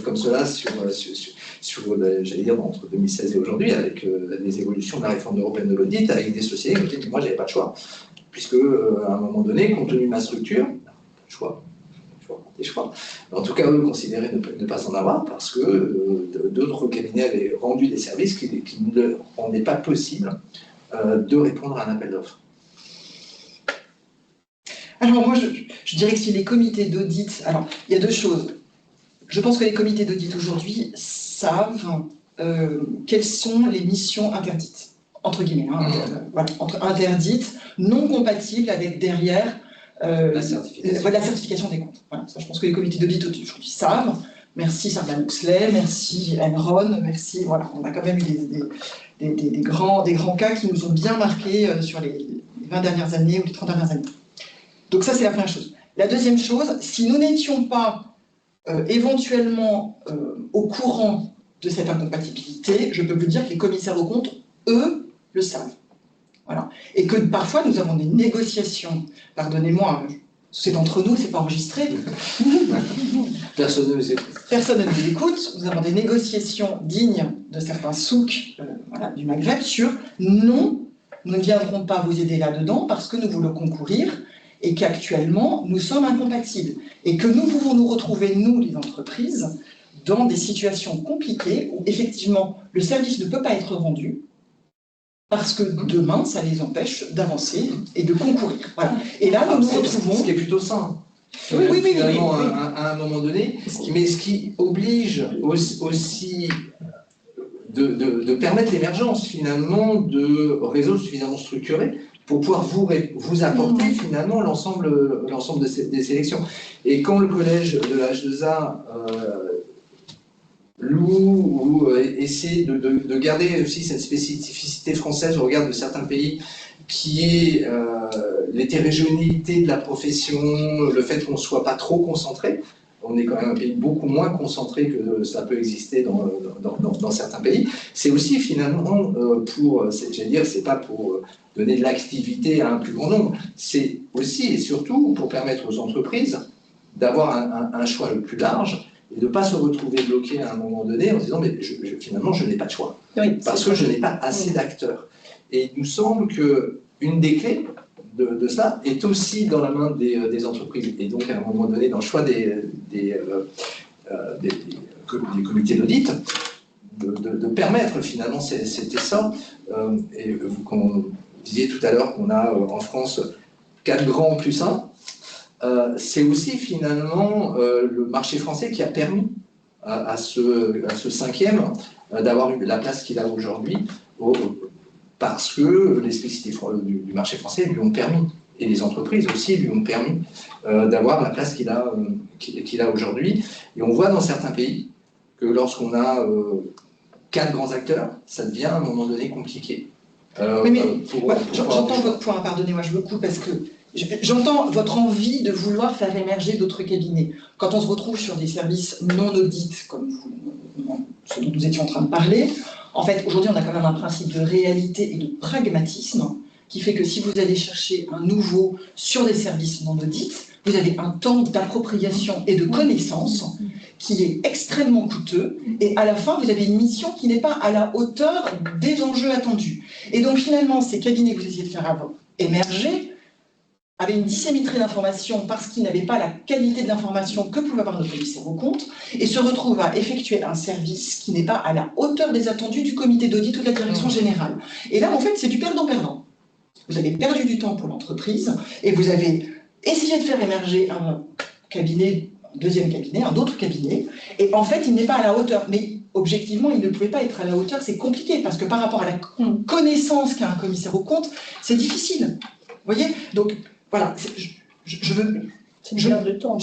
comme cela j'allais dire, entre 2016 et aujourd'hui, avec les évolutions de la réforme européenne de l'audit, avec des sociétés qui ont dit moi, j'avais pas de choix, puisque à un moment donné, compte tenu de ma structure, des choix. En tout cas, eux considéraient ne pas en avoir parce que d'autres cabinets avaient rendu des services qui ne leur rendaient pas possible de répondre à un appel d'offres. Alors moi, je dirais que si les comités d'audit... Alors, il y a deux choses. Je pense que les comités d'audit aujourd'hui savent quelles sont les missions interdites, entre guillemets, interdites, non compatibles avec derrière la certification des comptes. Voilà, ça, je pense que les comités d'audit aujourd'hui savent. Merci Sarban Oxley, merci Enron, merci... Voilà, on a quand même eu des grands cas qui nous ont bien marqués sur les 20 dernières années ou les 30 dernières années. Donc ça, c'est la première chose. La deuxième chose, si nous n'étions pas éventuellement au courant de cette incompatibilité, je peux vous dire que les commissaires aux comptes, eux, le savent. Voilà. Et que parfois, nous avons des négociations, pardonnez-moi, c'est entre nous, c'est pas enregistré. Personne ne nous écoute. Personne ne nous écoute. Nous avons des négociations dignes de certains souks du Maghreb sur non, nous ne viendrons pas vous aider là-dedans parce que nous voulons concourir et qu'actuellement, nous sommes incompatibles. Et que nous pouvons nous retrouver, nous, les entreprises, dans des situations compliquées où, effectivement, le service ne peut pas être rendu parce que demain, ça les empêche d'avancer et de concourir. Voilà. Et là, nous nous retrouvons... Ce qui est plutôt sain. Oui. À un moment donné, mais ce qui oblige aussi de permettre l'émergence, finalement, de réseaux suffisamment structurés pour pouvoir vous apporter finalement l'ensemble des sélections. Et quand le collège de la H2A loue ou essaie de garder aussi cette spécificité française au regard de certains pays, qui est l'hétérogénéité de la profession, le fait qu'on ne soit pas trop concentré. On est quand même un pays beaucoup moins concentré que ça peut exister dans certains pays. C'est aussi finalement j'allais dire, c'est pas pour donner de l'activité à un plus grand nombre, c'est aussi et surtout pour permettre aux entreprises d'avoir un choix le plus large et de ne pas se retrouver bloqué à un moment donné en disant mais finalement je n'ai pas de choix, parce que je n'ai pas assez d'acteurs. Et il nous semble qu'une des clés de ça est aussi dans la main des entreprises. Et donc, à un moment donné, dans le choix des comités d'audit, de permettre finalement cet essor. Et comme on disait tout à l'heure qu'on a en France 4 grands plus 1, c'est aussi finalement le marché français qui a permis à ce 5e d'avoir la place qu'il a aujourd'hui, parce que les spécificités du marché français lui ont permis et les entreprises aussi lui ont permis d'avoir la place qu'il a aujourd'hui. Et on voit dans certains pays que lorsqu'on a 4 grands acteurs, ça devient à un moment donné compliqué. Oui, mais j'entends votre point, pardonnez-moi, je vous coupe parce que j'entends votre envie de vouloir faire émerger d'autres cabinets. Quand on se retrouve sur des services non audits, comme ce dont nous étions en train de parler, en fait, aujourd'hui, on a quand même un principe de réalité et de pragmatisme qui fait que si vous allez chercher un nouveau sur des services non audits, vous avez un temps d'appropriation et de connaissance qui est extrêmement coûteux, et à la fin, vous avez une mission qui n'est pas à la hauteur des enjeux attendus. Et donc, finalement, ces cabinets que vous essayez de faire émerger avaient une dissémétrie d'informations parce qu'ils n'avaient pas la qualité de l'information que pouvait avoir notre commissaire aux comptes, et se retrouvent à effectuer un service qui n'est pas à la hauteur des attendus du comité d'audit ou de la direction générale. Et là, en fait, c'est du perdant-perdant. Vous avez perdu du temps pour l'entreprise, et vous avez essayé de faire émerger un cabinet, un deuxième cabinet, un autre cabinet, et en fait, il n'est pas à la hauteur. Mais objectivement, il ne pouvait pas être à la hauteur, c'est compliqué, parce que par rapport à la connaissance qu'a un commissaire aux comptes, c'est difficile. Vous voyez? Donc, voilà, j'ai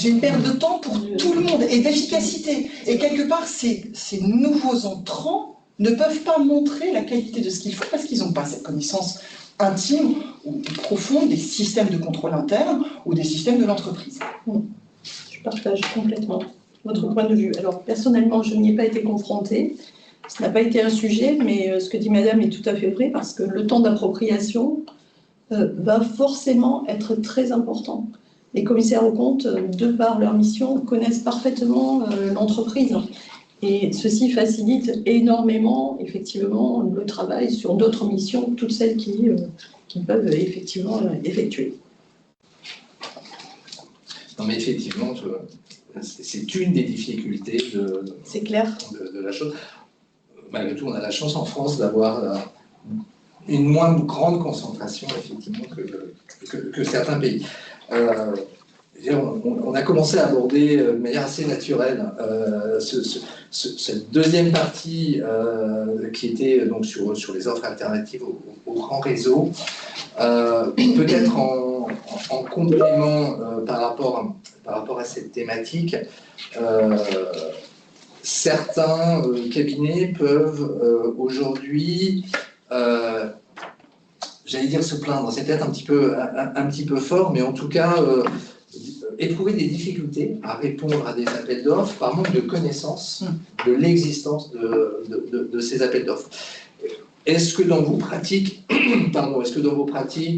une perte de temps pour tout le monde, et d'efficacité. Et quelque part, ces nouveaux entrants ne peuvent pas montrer la qualité de ce qu'ils font, parce qu'ils n'ont pas cette connaissance intime ou profonde des systèmes de contrôle interne ou des systèmes de l'entreprise. Je partage complètement votre point de vue. Alors, personnellement, je n'y ai pas été confrontée. Ce n'a pas été un sujet, mais ce que dit Madame est tout à fait vrai, parce que le temps d'appropriation va forcément être très important. Les commissaires aux comptes, de par leur mission, connaissent parfaitement l'entreprise. Et ceci facilite énormément, effectivement, le travail sur d'autres missions, toutes celles qui peuvent effectivement effectuer. Non, mais effectivement, c'est une des difficultés de la chose. Malgré tout, on a la chance en France d'avoir une moins grande concentration, effectivement, que certains pays. On a commencé à aborder de manière assez naturelle cette deuxième partie qui était donc sur les offres alternatives aux grands réseaux. Peut-être en complément par rapport à cette thématique, certains cabinets peuvent aujourd'hui, j'allais dire se plaindre, c'est peut-être un petit peu fort, mais en tout cas éprouver des difficultés à répondre à des appels d'offres par manque de connaissance de l'existence de ces appels d'offres. Est-ce que dans vos pratiques,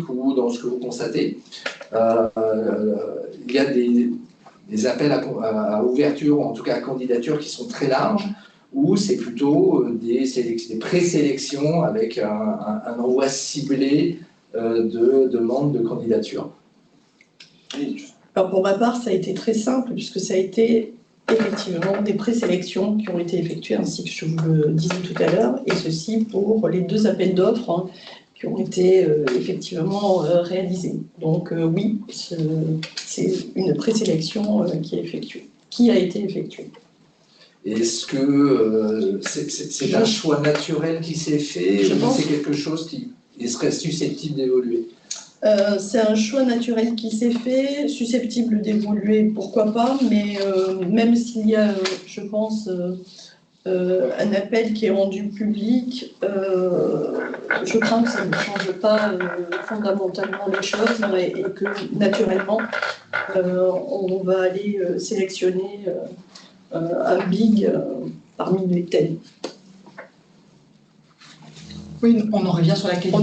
ou dans ce que vous constatez, il y a des appels à ouverture, ou en tout cas à candidature, qui sont très larges, ou c'est plutôt des présélections avec un envoi ciblé de demandes de candidature? Alors pour ma part, ça a été très simple, puisque ça a été effectivement des présélections qui ont été effectuées, ainsi que je vous le disais tout à l'heure, et ceci pour les 2 appels d'offres qui ont été effectivement réalisés. Donc oui, c'est une présélection qui a été effectuée. Est-ce que c'est un choix naturel qui s'est fait, ou c'est quelque chose qui serait susceptible d'évoluer? C'est un choix naturel qui s'est fait, susceptible d'évoluer, pourquoi pas, mais même s'il y a, je pense, un appel qui est rendu public, je crains que ça ne change pas fondamentalement les choses et que naturellement, on va aller sélectionner un big parmi les thèmes. Oui, on en revient sur la qualité.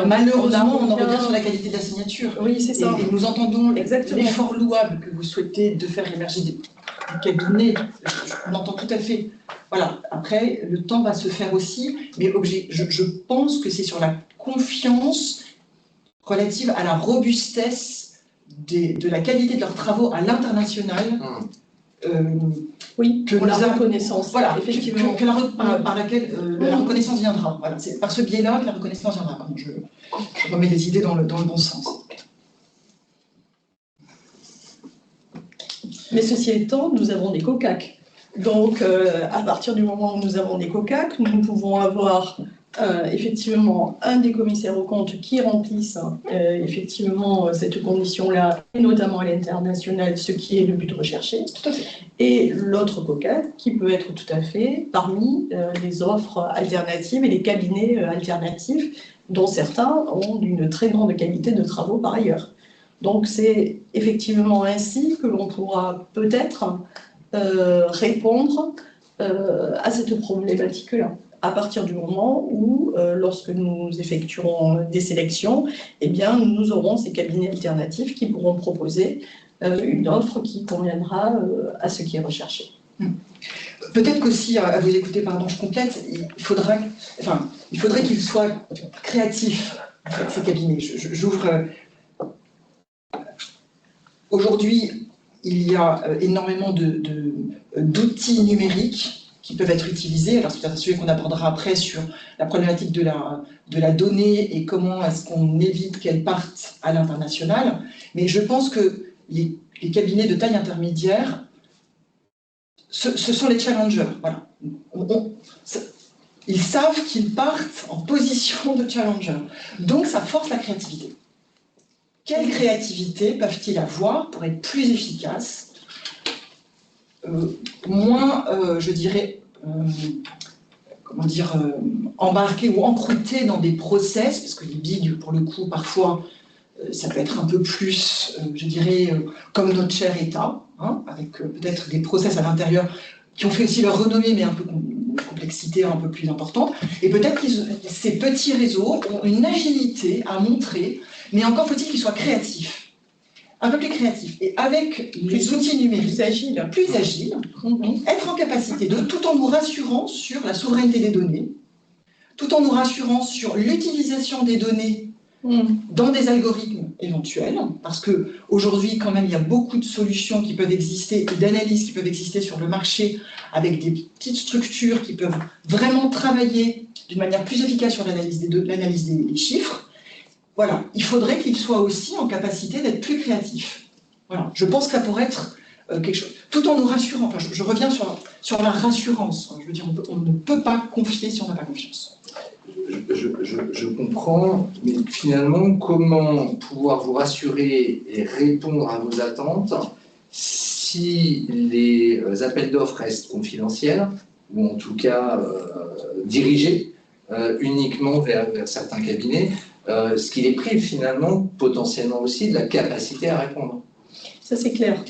Malheureusement, on en revient sur la qualité de la signature. Oui, c'est ça. Et nous entendons exactement l'effort louable que vous souhaitez de faire émerger des cabinets. On entend tout à fait. Voilà. Après, le temps va se faire aussi, mais je pense que c'est sur la confiance relative à la robustesse de la qualité de leurs travaux à l'international. Oui, que la reconnaissance. Voilà, effectivement. Par laquelle la reconnaissance viendra. Voilà, c'est par ce biais-là que la reconnaissance viendra. Pardon, je remets les idées dans le bon sens. Mais ceci étant, nous avons des COCAC. Donc, à partir du moment où nous avons des COCAC, nous pouvons avoir effectivement un des commissaires aux comptes qui remplissent effectivement cette condition-là, et notamment à l'international, ce qui est le but recherché, et l'autre COCA qui peut être tout à fait parmi les offres alternatives et les cabinets alternatifs, dont certains ont une très grande qualité de travaux par ailleurs. Donc c'est effectivement ainsi que l'on pourra peut-être répondre à cette problématique-là, à partir du moment où, lorsque nous effectuerons des sélections, eh bien, nous aurons ces cabinets alternatifs qui pourront proposer une offre qui conviendra à ce qui est recherché. Peut-être qu'aussi, à vous écouter, pardon, je complète, il faudrait qu'ils soient créatifs, ces cabinets. J'ouvre. Aujourd'hui, il y a énormément d'outils numériques qui peuvent être utilisés. Alors, c'est un sujet qu'on abordera après sur la problématique de la donnée et comment est-ce qu'on évite qu'elle parte à l'international. Mais je pense que les cabinets de taille intermédiaire, ce sont les challengers. Voilà. Ils savent qu'ils partent en position de challenger. Donc, ça force la créativité. Quelle créativité peuvent-ils avoir pour être plus efficaces, moins, je dirais, embarqués ou encroutés dans des process, parce que les bigs, pour le coup, parfois, ça peut être un peu plus, je dirais, comme notre cher État, hein, avec peut-être des process à l'intérieur qui ont fait aussi leur renommée, mais un peu une complexité un peu plus importante. Et peut-être que ces petits réseaux ont une agilité à montrer, mais encore faut-il qu'ils soient créatifs, un peu plus créatifs. Et avec les outils numériques plus agiles, être en capacité de, tout en nous rassurant sur la souveraineté des données, tout en nous rassurant sur l'utilisation des données dans des algorithmes éventuels, parce qu'aujourd'hui, quand même, il y a beaucoup de solutions qui peuvent exister et d'analyses qui peuvent exister sur le marché avec des petites structures qui peuvent vraiment travailler d'une manière plus efficace sur l'analyse des chiffres. Voilà, il faudrait qu'ils soient aussi en capacité d'être plus créatifs. Voilà, je pense que ça pourrait être quelque chose, tout en nous rassurant. Enfin, je reviens sur la rassurance. Je veux dire, on ne peut pas confier si on n'a pas confiance. Je comprends, mais finalement, comment pouvoir vous rassurer et répondre à vos attentes si les appels d'offres restent confidentiels, ou en tout cas dirigés uniquement vers certains cabinets, ce qui les prive finalement potentiellement aussi de la capacité à répondre. Ça c'est clair.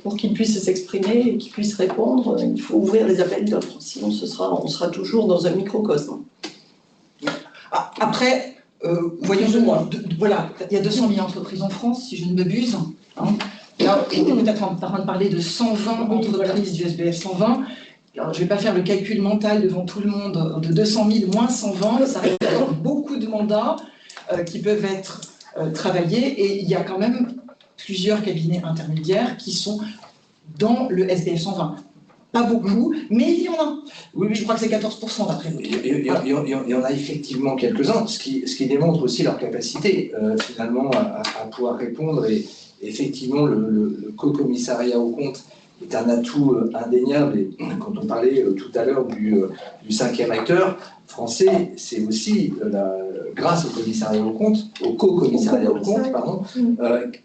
Pour qu'ils puissent s'exprimer et qu'ils puissent répondre, il faut ouvrir les appels d'offres. Sinon, on sera toujours dans un microcosme. Après, voyons voilà, il y a 200 000 entreprises en France, si je ne m'abuse. Hein. Là, on est peut-être en train de parler de 120 entreprises du SBF 120. Alors, je ne vais pas faire le calcul mental devant tout le monde de 200 000 moins 120. Ça reste beaucoup de mandats qui peuvent être travaillés. Et il y a quand même plusieurs cabinets intermédiaires qui sont dans le SBF 120. Pas beaucoup, mais il y en a. Oui, je crois que c'est 14% d'après vous. Il y en a effectivement quelques-uns, ce qui démontre aussi leur capacité finalement à pouvoir répondre. Et effectivement, le co-commissariat au compte est un atout indéniable. Et quand on parlait tout à l'heure du cinquième acteur français, c'est aussi grâce au commissariat au compte, au co-commissariat au compte, pardon,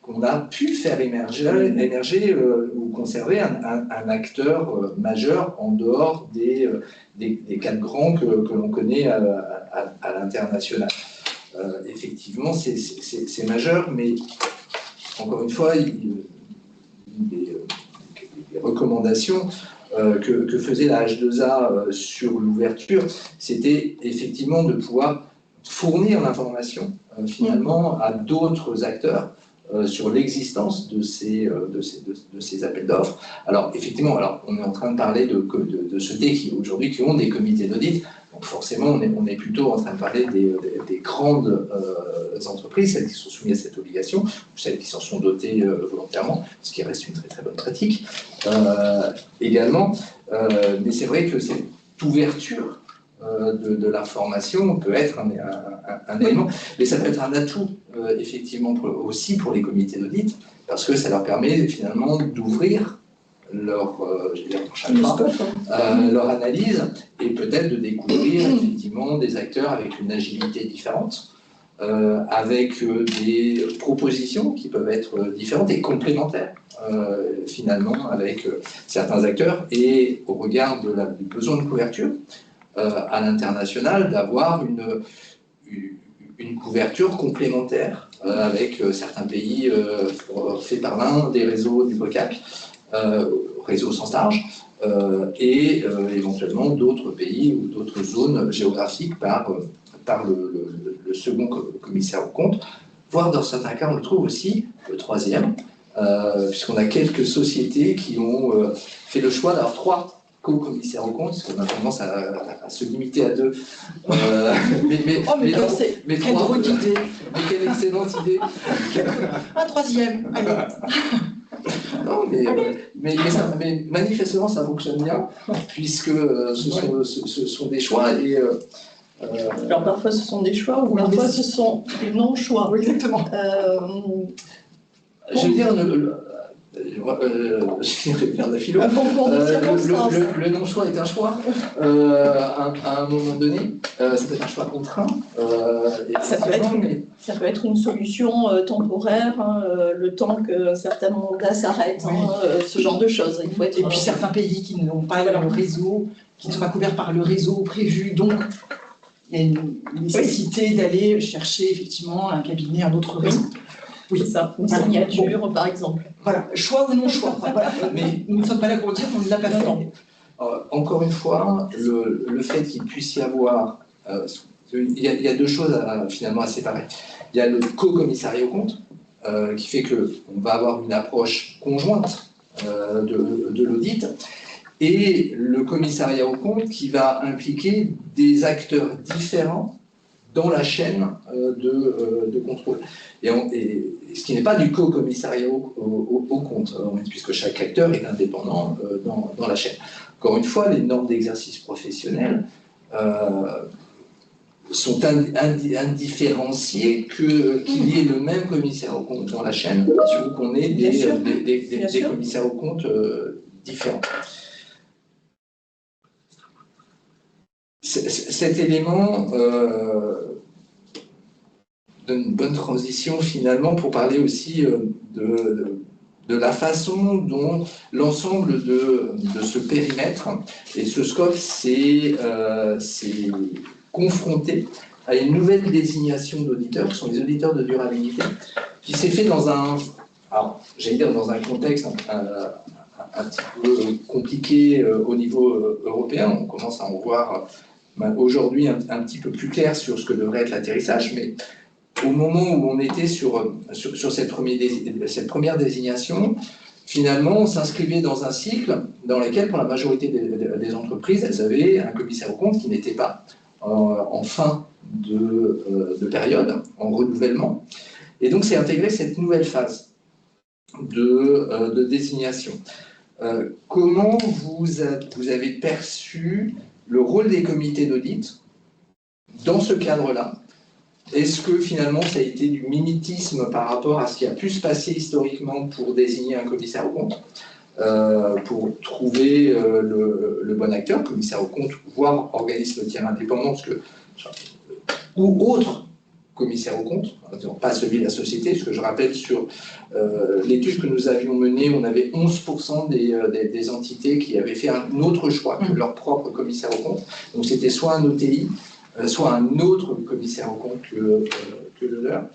qu'on a pu faire émerger ou conserver un acteur majeur en dehors des quatre grands que l'on connaît à l'international. Effectivement, c'est majeur, mais encore une fois, les recommandations que faisait la H2A sur l'ouverture, c'était effectivement de pouvoir fournir l'information finalement à d'autres acteurs sur l'existence de ces appels d'offres. Alors effectivement, on est en train de parler de sociétés aujourd'hui qui ont des comités d'audit. Donc forcément, on est plutôt en train de parler des grandes entreprises, celles qui sont soumises à cette obligation, ou celles qui s'en sont dotées volontairement, ce qui reste une très très bonne pratique également. Mais c'est vrai que cette ouverture de l'information peut être un élément, mais ça peut être un atout effectivement aussi pour les comités d'audit, parce que ça leur permet finalement d'ouvrir leur chakra, leur analyse, et peut-être de découvrir effectivement des acteurs avec une agilité différente, avec des propositions qui peuvent être différentes et complémentaires finalement avec certains acteurs, et au regard du besoin de couverture à l'international, d'avoir une couverture complémentaire avec certains pays faits par l'un, des réseaux du BOCAC, réseau au sens large, et éventuellement d'autres pays ou d'autres zones géographiques par le second commissaire aux comptes, voire dans certains cas on le trouve aussi, le troisième, puisqu'on a quelques sociétés qui ont fait le choix d'avoir 3 co-commissaires aux comptes, parce qu'on a tendance à se limiter à 2. Mais quelle drôle d'idée. Mais quelle excellente idée. Un troisième, allez. Non, mais manifestement ça fonctionne bien, puisque ce sont des choix et... Alors parfois ce sont des choix, ou parfois ce sont des non-choix. Exactement. Je veux dire, je vais faire de la philo. Le non-choix est un choix. À un moment donné, c'est un choix contraint. Ça peut être une solution temporaire, le temps qu'un certain mandat s'arrête, ce genre de choses. Il faut être... Et puis certains pays qui n'ont pas le réseau, qui ne sont pas couverts par le réseau prévu, donc il y a une nécessité d'aller chercher effectivement un cabinet, un autre réseau. Oui, c'est ça, une signature par exemple. Voilà, choix ou non choix. Voilà. Mais nous ne sommes pas là pour dire qu'on ne l'a pas fait. Encore une fois, le fait qu'il puisse y avoir... il y a 2 choses finalement à séparer. Il y a le co-commissariat aux comptes, qui fait qu'on va avoir une approche conjointe de l'audit, et le commissariat aux comptes qui va impliquer des acteurs différents dans la chaîne de contrôle. Et ce qui n'est pas du co-commissariat au compte, puisque chaque acteur est indépendant dans la chaîne. Encore une fois, les normes d'exercice professionnel sont indifférenciées qu'il y ait le même commissaire au compte dans la chaîne, ou qu'on ait des commissaires au compte différents. Cet élément donne une bonne transition finalement pour parler aussi de la façon dont l'ensemble de ce périmètre et ce scope s'est confronté à une nouvelle désignation d'auditeurs, qui sont les auditeurs de durabilité, qui s'est fait dans un contexte un petit peu compliqué au niveau européen. On commence à en voir aujourd'hui un petit peu plus clair sur ce que devrait être l'atterrissage, mais au moment où on était sur cette première désignation, finalement, on s'inscrivait dans un cycle dans lequel, pour la majorité des entreprises, elles avaient un commissaire aux comptes qui n'était pas en fin de période, en renouvellement. Et donc, c'est intégré cette nouvelle phase de désignation. Comment vous avez perçu le rôle des comités d'audit dans ce cadre-là? Est-ce que finalement ça a été du mimétisme par rapport à ce qui a pu se passer historiquement pour désigner un commissaire aux comptes, pour trouver le bon acteur, commissaire aux comptes, voire organisme tiers indépendant, ou autre commissaire aux comptes, pas celui de la société, parce que je rappelle sur l'étude que nous avions menée, on avait 11% des entités qui avaient fait un autre choix que leur propre commissaire aux comptes. Donc c'était soit un OTI, soit un autre commissaire aux comptes que le leur.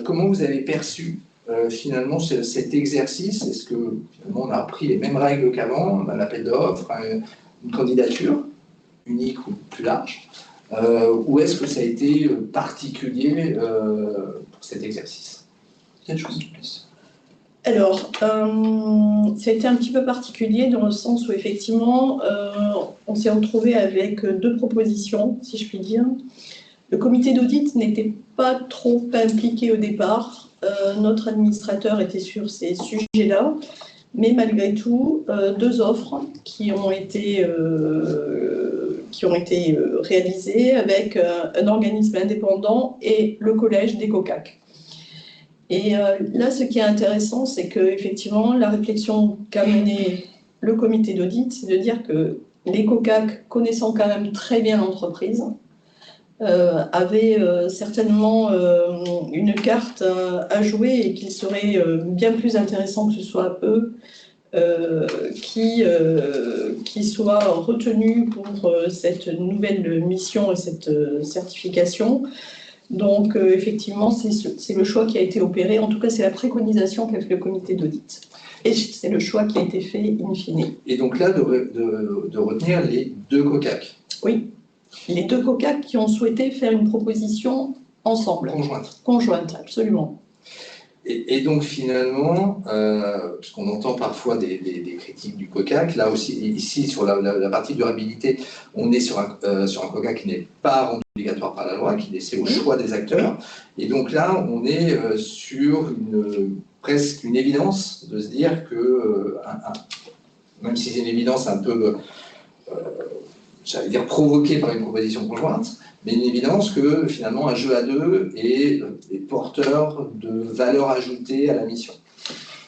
Comment vous avez perçu finalement cet exercice? Est-ce que finalement on a appris les mêmes règles qu'avant, un appel d'offres, une candidature unique ou plus large, ou est-ce que ça a été particulier pour cet exercice? Quelque chose de plus. Alors, ça a été un petit peu particulier dans le sens où effectivement, on s'est retrouvé avec 2 propositions, si je puis dire. Le comité d'audit n'était pas trop impliqué au départ. Notre administrateur était sur ces sujets-là, mais malgré tout, 2 offres qui ont été réalisées avec un organisme indépendant et le collège des COCAC. Et là, ce qui est intéressant, c'est qu'effectivement, la réflexion qu'a menée le comité d'audit, c'est de dire que les COCAC, connaissant quand même très bien l'entreprise, avaient certainement une carte à jouer et qu'il serait bien plus intéressant que ce soit eux qui soient retenus pour cette nouvelle mission et cette certification. Donc, effectivement, c'est le choix qui a été opéré. En tout cas, c'est la préconisation qu'a fait le comité d'audit. Et c'est le choix qui a été fait in fine. Et donc là, de retenir les 2 COCAC. Oui, les 2 COCAC qui ont souhaité faire une proposition ensemble. Conjointe, absolument. Et donc finalement, puisqu'on entend parfois des critiques du COCAC, là aussi, ici sur la partie durabilité, on est sur un COCAC qui n'est pas rendu obligatoire par la loi, qui est laissé au choix des acteurs. Et donc là, on est sur presque une évidence de se dire que, même si c'est une évidence un peu, j'allais dire, provoquée par une proposition conjointe, mais une évidence que finalement un jeu à 2 est porteur de valeur ajoutée à la mission.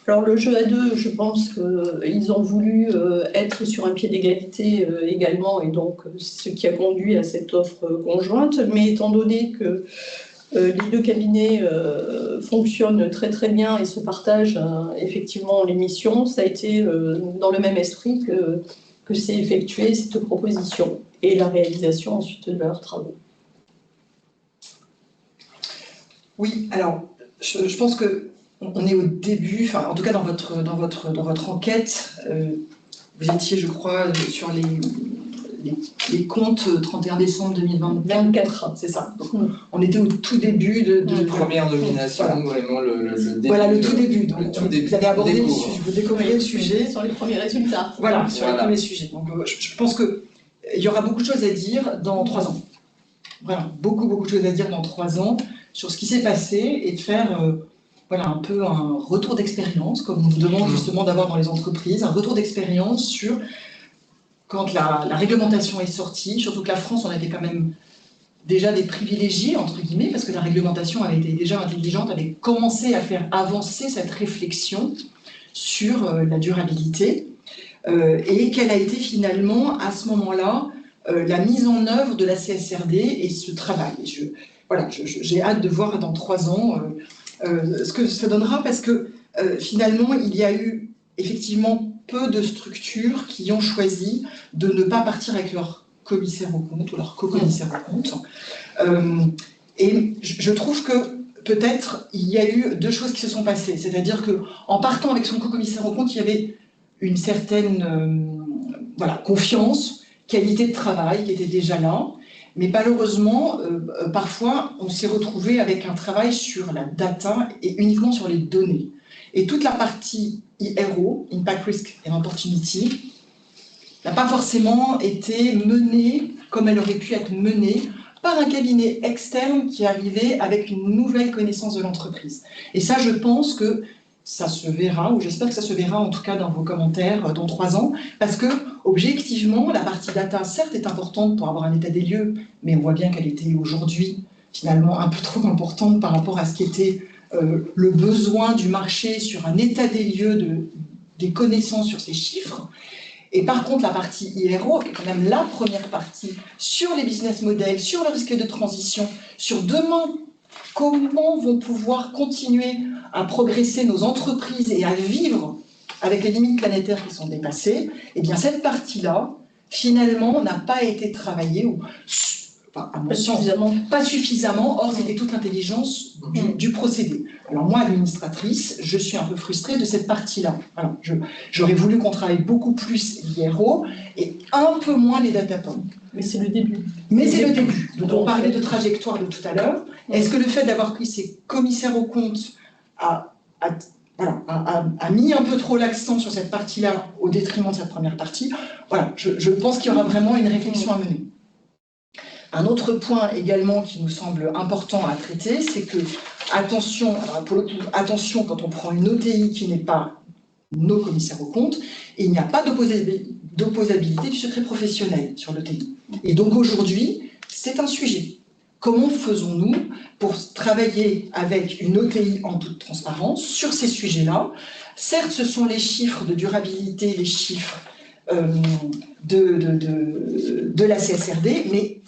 Alors le jeu à 2, je pense qu'ils ont voulu être sur un pied d'égalité également, et donc ce qui a conduit à cette offre conjointe. Mais étant donné que les 2 cabinets fonctionnent très très bien et se partagent effectivement les missions, ça a été dans le même esprit que s'est effectuée cette proposition et la réalisation ensuite de leurs travaux. Oui, alors je pense qu'on est au début, enfin en tout cas dans votre enquête, vous étiez je crois sur les comptes 31 décembre 2024, c'est ça. Donc, on était au tout début de première nomination, voilà. Vraiment le début. Voilà, le tout début. Donc, tout début. Vous avez abordé le sujet, vous découvriez le sujet. Sur les premiers résultats. Voilà, sur les premiers sujets. Donc je pense qu'il y aura beaucoup de choses à dire dans 3 ans. Voilà, beaucoup de choses à dire dans 3 ans sur ce qui s'est passé et de faire voilà, un peu un retour d'expérience, comme on nous demande justement d'avoir dans les entreprises, un retour d'expérience sur quand la réglementation est sortie, surtout que la France, on avait quand même déjà des privilégiés, entre guillemets, parce que la réglementation avait été déjà intelligente, avait commencé à faire avancer cette réflexion sur la durabilité, et quelle a été finalement, à ce moment-là, la mise en œuvre de la CSRD et ce travail. J'ai hâte de voir dans 3 ans ce que ça donnera, parce que finalement, il y a eu effectivement peu de structures qui ont choisi de ne pas partir avec leur commissaire aux comptes ou leur co-commissaire aux comptes. Et je trouve que peut-être il y a eu 2 choses qui se sont passées. C'est-à-dire qu'en partant avec son co-commissaire aux comptes, il y avait une certaine confiance, qualité de travail qui était déjà là. Mais malheureusement, parfois, on s'est retrouvé avec un travail sur la data et uniquement sur les données. Et toute la partie IRO, Impact, Risk and Opportunity, n'a pas forcément été menée comme elle aurait pu être menée par un cabinet externe qui arrivait avec une nouvelle connaissance de l'entreprise. Et ça, je pense que ça se verra, ou j'espère que ça se verra en tout cas dans vos commentaires dans 3 ans, parce que objectivement, la partie data, certes, est importante pour avoir un état des lieux, mais on voit bien qu'elle était aujourd'hui finalement un peu trop importante par rapport à ce qui était le besoin du marché sur un état des lieux des connaissances sur ces chiffres. Et par contre, la partie IRO, qui est quand même la première partie, sur les business models, sur le risque de transition, sur demain, comment vont pouvoir continuer à progresser nos entreprises et à vivre avec les limites planétaires qui sont dépassées, eh bien cette partie-là, finalement, n'a pas été travaillée, ou à mon sens, pas suffisamment. Or, c'était toute l'intelligence du procédé. Alors moi, administratrice, je suis un peu frustrée de cette partie-là. Alors, j'aurais voulu qu'on travaille beaucoup plus l'IRO et un peu moins les data points. Mais c'est le début. Mais c'est le début. Donc on parlait de trajectoire de tout à l'heure. Est-ce que le fait d'avoir pris ces commissaires aux comptes a mis un peu trop l'accent sur cette partie-là au détriment de cette première partie? Voilà, je pense qu'il y aura vraiment une réflexion à mener. Un autre point également qui nous semble important à traiter, c'est que, attention, alors pour le coup, attention quand on prend une OTI qui n'est pas nos commissaires aux comptes, et il n'y a pas d'opposabilité du secret professionnel sur l'OTI. Et donc aujourd'hui, c'est un sujet. Comment faisons-nous pour travailler avec une OTI en toute transparence sur ces sujets-là? Certes, ce sont les chiffres de durabilité, les chiffres de la CSRD, mais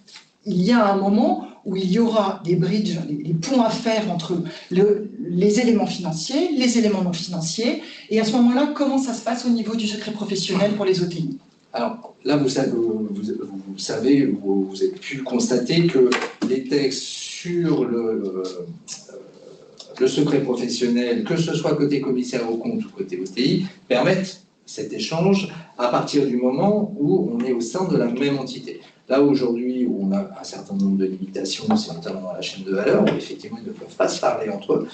il y a un moment où il y aura des bridges, des ponts à faire entre les éléments financiers, les éléments non financiers, et à ce moment-là, comment ça se passe au niveau du secret professionnel pour les OTI? Alors là, vous savez, vous avez pu constater que les textes sur le secret professionnel, que ce soit côté commissaire aux comptes ou côté OTI, permettent cet échange à partir du moment où on est au sein de la même entité. Là, aujourd'hui, où on a un certain nombre de limitations, c'est notamment dans la chaîne de valeur, où effectivement, ils ne peuvent pas se parler entre eux,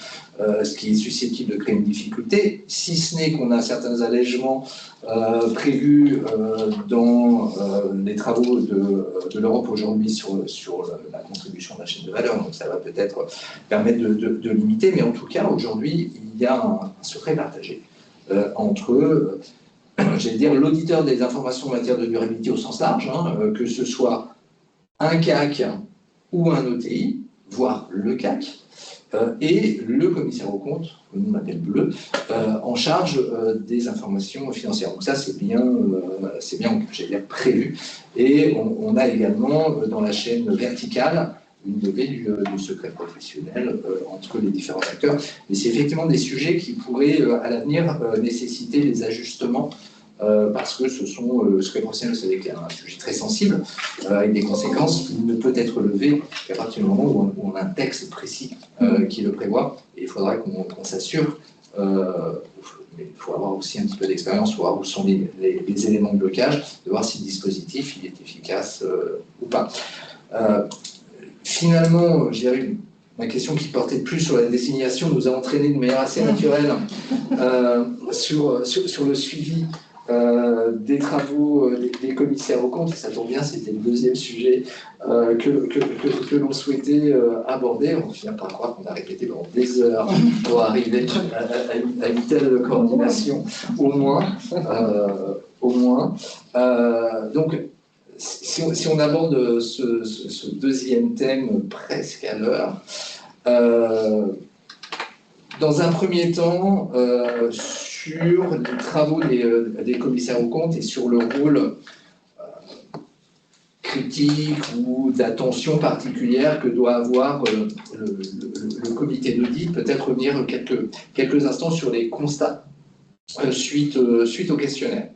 ce qui est susceptible de créer une difficulté, si ce n'est qu'on a certains allègements prévus dans les travaux de l'Europe aujourd'hui sur la contribution de la chaîne de valeur, donc ça va peut-être permettre de limiter, mais en tout cas, aujourd'hui, il y a un secret partagé entre j'allais dire, l'auditeur des informations en matière de durabilité au sens large, que ce soit un CAC ou un OTI, voire le CAC, et le commissaire aux comptes, que nous on appelle bleu, en charge des informations financières. Donc ça, c'est bien, j'allais dire, prévu. Et on a également, dans la chaîne verticale, une levée du secret professionnel entre les différents acteurs. Mais c'est effectivement des sujets qui pourraient, à l'avenir, nécessiter des ajustements parce que ce sont, le secret professionnel, vous savez qu'il y a un sujet très sensible, avec des conséquences qui ne peut être levé qu'à partir du moment où on a un texte précis qui le prévoit. Et il faudra qu'on s'assure, mais il faut avoir aussi un petit peu d'expérience, voir où sont les éléments de blocage, de voir si le dispositif il est efficace ou pas. Finalement, je dirais, ma question qui portait plus sur la désignation nous a entraîné de manière assez naturelle sur le suivi des travaux des commissaires aux comptes. Ça tombe bien, c'était le deuxième sujet que l'on souhaitait aborder. On finit par croire qu'on a répété pendant des heures pour arriver à une telle coordination, au moins. Donc, si on aborde ce deuxième thème presque à l'heure, dans un premier temps, sur les travaux des commissaires aux comptes et sur le rôle critique ou d'attention particulière que doit avoir le comité d'audit, peut-être revenir quelques instants sur les constats suite au questionnaire.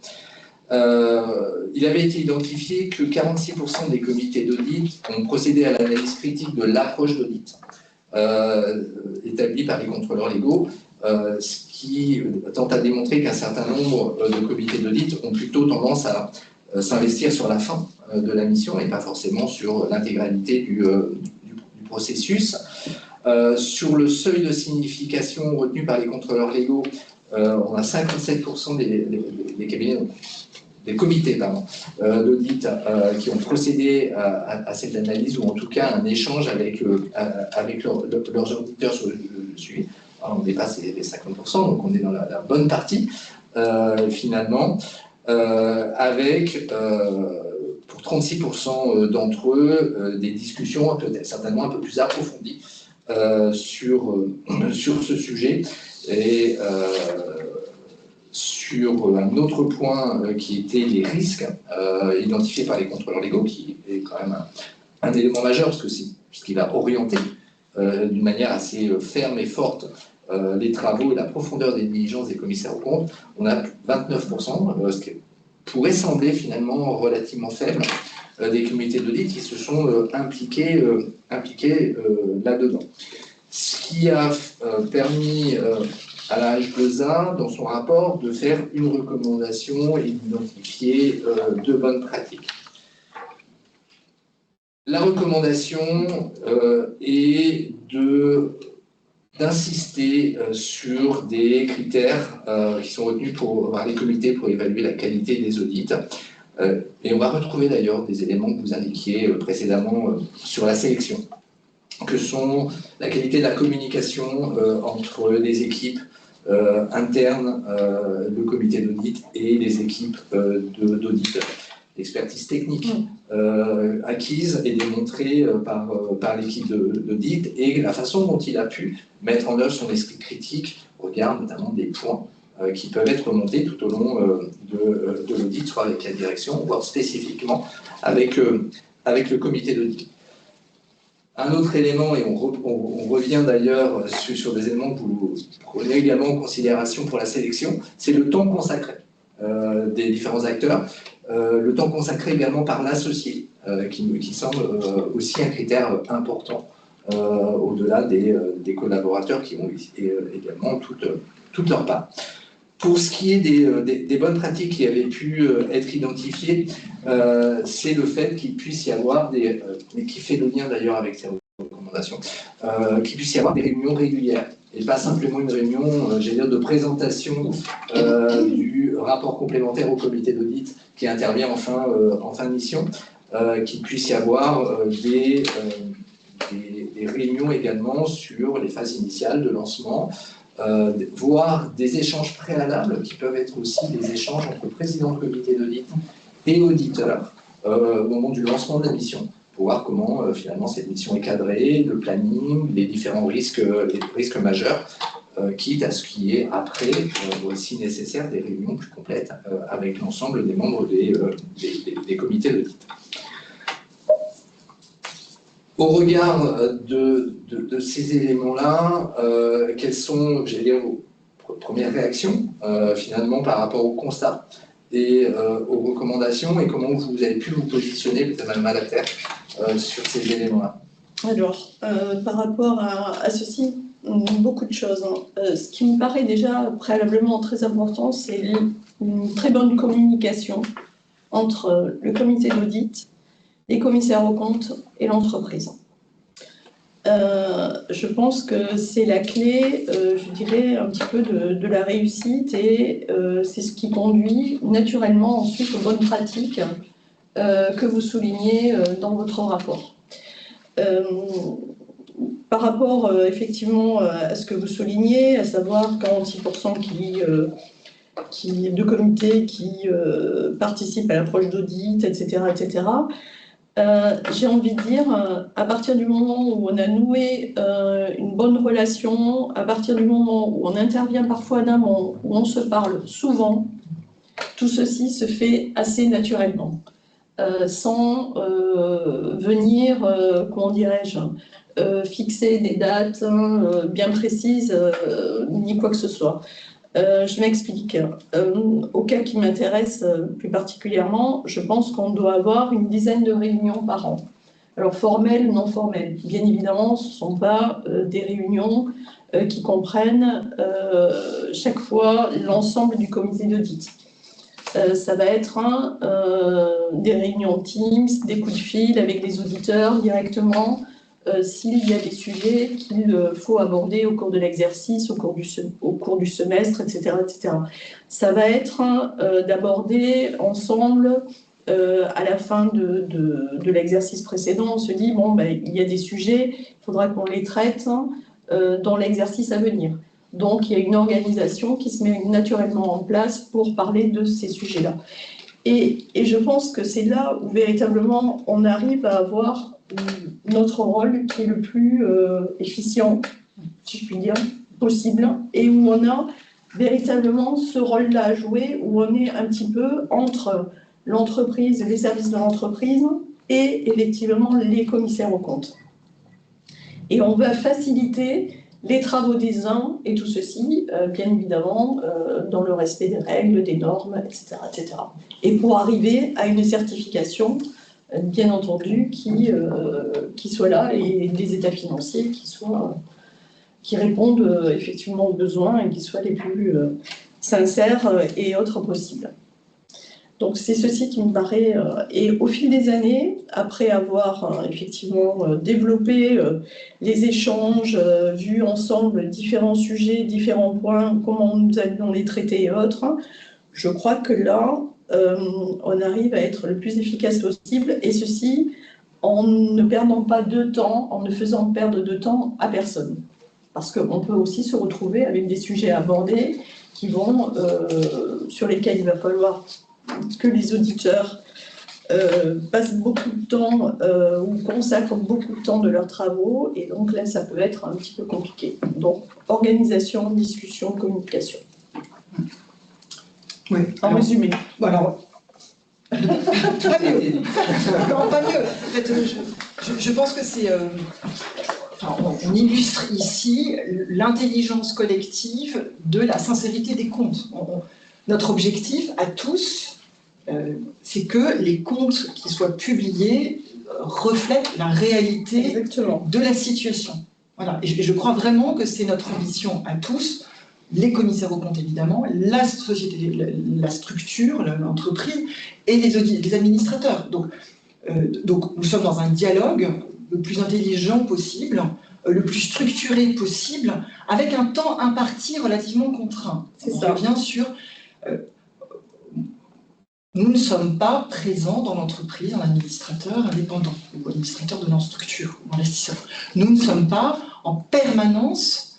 Il avait été identifié que 46% des comités d'audit ont procédé à l'analyse critique de l'approche d'audit établie par les contrôleurs légaux, ce qui tente à démontrer qu'un certain nombre de comités d'audit ont plutôt tendance à s'investir sur la fin de la mission et pas forcément sur l'intégralité du processus. Sur le seuil de signification retenu par les contrôleurs légaux, on a 57% des cabinets, des comités d'audit qui ont procédé à cette analyse, ou en tout cas un échange avec leurs auditeurs sur le suivi. Alors, on dépasse les 50%, donc on est dans la bonne partie, finalement, avec, pour 36% d'entre eux, des discussions peut-être certainement un peu plus approfondies sur ce sujet. Et sur un autre point qui était les risques identifiés par les contrôleurs légaux, qui est quand même un élément majeur, parce que c'est ce qui va orienter d'une manière assez ferme et forte les travaux et la profondeur des diligences des commissaires aux comptes. On a 29%, ce qui pourrait sembler finalement relativement faible, des comités d'audit qui se sont impliqués là-dedans. Ce qui a permis à la H2A, dans son rapport, de faire une recommandation et d'identifier de bonnes pratiques. La recommandation est d'insister sur des critères qui sont retenus par les comités pour évaluer la qualité des audits. Et on va retrouver d'ailleurs des éléments que vous indiquiez précédemment sur la sélection, que sont la qualité de la communication entre les équipes internes, le comité d'audit et les équipes d'auditeurs. L'expertise technique, à acquises et démontrées par l'équipe d'audit et la façon dont il a pu mettre en œuvre son esprit critique au regard notamment des points qui peuvent être remontés tout au long de l'audit, soit avec la direction, voire spécifiquement avec le comité d'audit. Un autre élément, et on revient d'ailleurs sur des éléments que vous prenez également en considération pour la sélection, c'est le temps consacré des différents acteurs, le temps consacré également par l'associé, qui semble aussi un critère important au-delà des collaborateurs qui ont également toute leur part. Pour ce qui est des bonnes pratiques qui avaient pu être identifiées, c'est le fait qu'il puisse y avoir mais qui fait le lien d'ailleurs avec ces recommandations, qu'il puisse y avoir des réunions régulières et pas simplement une réunion, j'allais dire, de présentation du rapport complémentaire au comité d'audit qui intervient en fin de mission, qu'il puisse y avoir des réunions également sur les phases initiales de lancement, voire des échanges préalables qui peuvent être aussi des échanges entre président de comité d'audit et auditeur au moment du lancement de la mission, pour voir comment finalement cette mission est cadrée, le planning, les différents risques majeurs, quitte à ce qu'il y ait après, aussi nécessaire, des réunions plus complètes avec l'ensemble des membres des comités d'audit. Au regard de ces éléments-là, quelles sont, j'allais dire, vos premières réactions finalement par rapport au constat et aux recommandations, et comment vous avez pu vous positionner, peut-être Madame Malater, sur ces éléments-là? Alors, par rapport à ceci, beaucoup de choses. Ce qui me paraît déjà préalablement très important, c'est une très bonne communication entre le comité d'audit, les commissaires aux comptes et l'entreprise. Je pense que c'est la clé, je dirais, un petit peu de la réussite, et c'est ce qui conduit naturellement ensuite aux bonnes pratiques que vous soulignez dans votre rapport. Par rapport effectivement à ce que vous soulignez, à savoir 46% de comités qui participent à l'approche d'audit, etc., etc., j'ai envie de dire, à partir du moment où on a noué une bonne relation, à partir du moment où on intervient parfois en amont, où on se parle souvent, tout ceci se fait assez naturellement, sans venir, comment dirais-je, fixer des dates bien précises, ni quoi que ce soit. Je m'explique. Au cas qui m'intéresse plus particulièrement, je pense qu'on doit avoir une dizaine de réunions par an. Alors formelles, non formelles. Bien évidemment, ce ne sont pas des réunions qui comprennent chaque fois l'ensemble du comité d'audit. Ça va être des réunions Teams, des coups de fil avec les auditeurs directement, s'il y a des sujets qu'il faut aborder au cours de l'exercice, au cours du semestre, etc., etc. Ça va être d'aborder ensemble, à la fin de l'exercice précédent, on se dit, bon, ben, il y a des sujets, il faudra qu'on les traite dans l'exercice à venir. Donc, il y a une organisation qui se met naturellement en place pour parler de ces sujets-là. Et je pense que c'est là où véritablement on arrive à avoir notre rôle qui est le plus efficient, si je puis dire, possible, et où on a véritablement ce rôle-là à jouer, où on est un petit peu entre l'entreprise, les services de l'entreprise et effectivement les commissaires aux comptes. Et on va faciliter les travaux des uns, et tout ceci, bien évidemment, dans le respect des règles, des normes, etc., etc. Et pour arriver à une certification, bien entendu, qui soit là, et des états financiers qui répondent effectivement aux besoins et qui soient les plus sincères et autres possibles. Donc c'est ceci qui me paraît, et au fil des années, après avoir effectivement développé les échanges, vu ensemble différents sujets, différents points, comment nous allons les traiter et autres, je crois que là, on arrive à être le plus efficace possible, et ceci en ne perdant pas de temps, en ne faisant perdre de temps à personne. Parce qu'on peut aussi se retrouver avec des sujets abordés qui vont, sur lesquels il va falloir que les auditeurs passent beaucoup de temps ou consacrent beaucoup de temps de leurs travaux, et donc là, ça peut être un petit peu compliqué. Donc, organisation, discussion, communication. Oui. En résumé. Bon, alors, pas mieux. Non, pas mieux. En fait, je pense que c'est... enfin, on illustre ici l'intelligence collective de la sincérité des comptes. Notre objectif à tous, c'est que les comptes qui soient publiés reflètent la réalité Exactement. de la situation. Voilà. Et je crois vraiment que c'est notre ambition à tous, les commissaires aux comptes évidemment, la société, la structure, l'entreprise et les administrateurs. Donc nous sommes dans un dialogue le plus intelligent possible, le plus structuré possible, avec un temps imparti relativement contraint. C'est On ça. revient sur... nous ne sommes pas présents dans l'entreprise en administrateur indépendant ou administrateur de non-structure ou investisseur. Nous ne sommes pas en permanence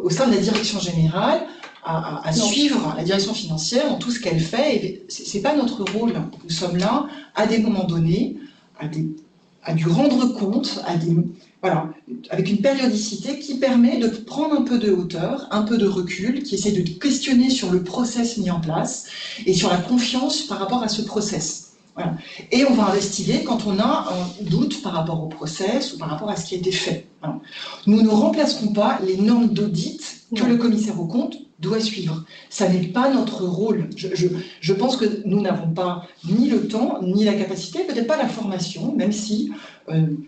au sein de la direction générale à suivre la direction financière dans tout ce qu'elle fait. Ce n'est pas notre rôle. Nous sommes là à des moments donnés, à du rendre compte, voilà, avec une périodicité qui permet de prendre un peu de hauteur, un peu de recul, qui essaie de questionner sur le process mis en place et sur la confiance par rapport à ce process. Voilà. Et on va investiguer quand on a un doute par rapport au process ou par rapport à ce qui a été fait. Voilà. Nous ne remplacerons pas les normes d'audit que le commissaire aux comptes doit suivre. Ça n'est pas notre rôle. Je pense que nous n'avons pas ni le temps, ni la capacité, peut-être pas la formation, même si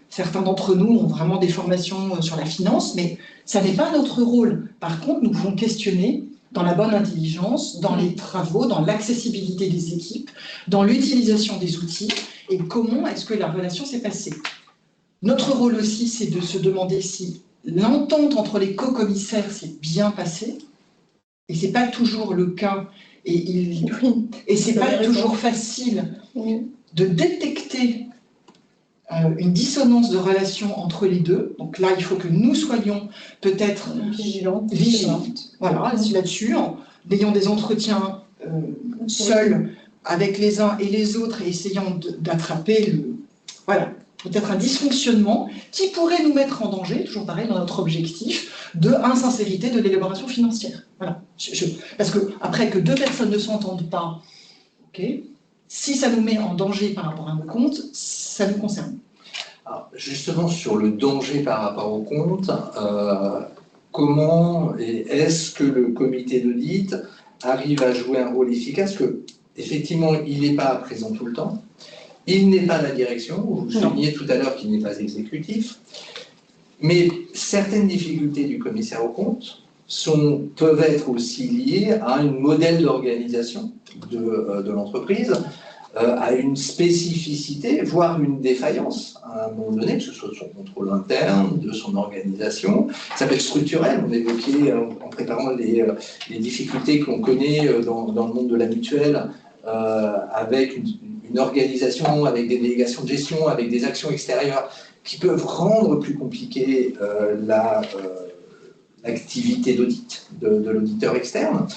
certains d'entre nous ont vraiment des formations sur la finance, mais ça n'est pas notre rôle. Par contre, nous pouvons questionner dans la bonne intelligence, dans les travaux, dans l'accessibilité des équipes, dans l'utilisation des outils, et comment est-ce que la relation s'est passée. Notre rôle aussi, c'est de se demander si l'entente entre les co-commissaires s'est bien passée, et ce n'est pas toujours le cas, et ce n'est pas toujours facile de détecter une dissonance de relation entre les deux. Donc là, il faut que nous soyons peut-être vigilantes. Voilà, là-dessus, en ayant des entretiens seuls avec les uns et les autres et essayant d'attraper peut-être un dysfonctionnement qui pourrait nous mettre en danger, toujours pareil dans notre objectif, de insincérité de l'élaboration financière. Voilà. Parce que après que deux personnes ne s'entendent pas, si ça nous met en danger par rapport à nos comptes, ça nous concerne. Alors, justement, sur le danger par rapport aux comptes, comment est-ce que le comité d'audit arrive à jouer un rôle efficace? Que, effectivement, il n'est pas présent tout le temps. Il n'est pas la direction, vous soulignez tout à l'heure qu'il n'est pas exécutif, mais certaines difficultés du commissaire aux comptes peuvent être aussi liées à un modèle d'organisation de l'entreprise, à une spécificité, voire une défaillance à un moment donné, que ce soit de son contrôle interne, de son organisation. Ça peut être structurel, on évoquait en préparant les difficultés qu'on connaît dans le monde de la mutuelle, avec une organisation, avec des délégations de gestion, avec des actions extérieures qui peuvent rendre plus compliquée l'activité d'audit de l'auditeur externe.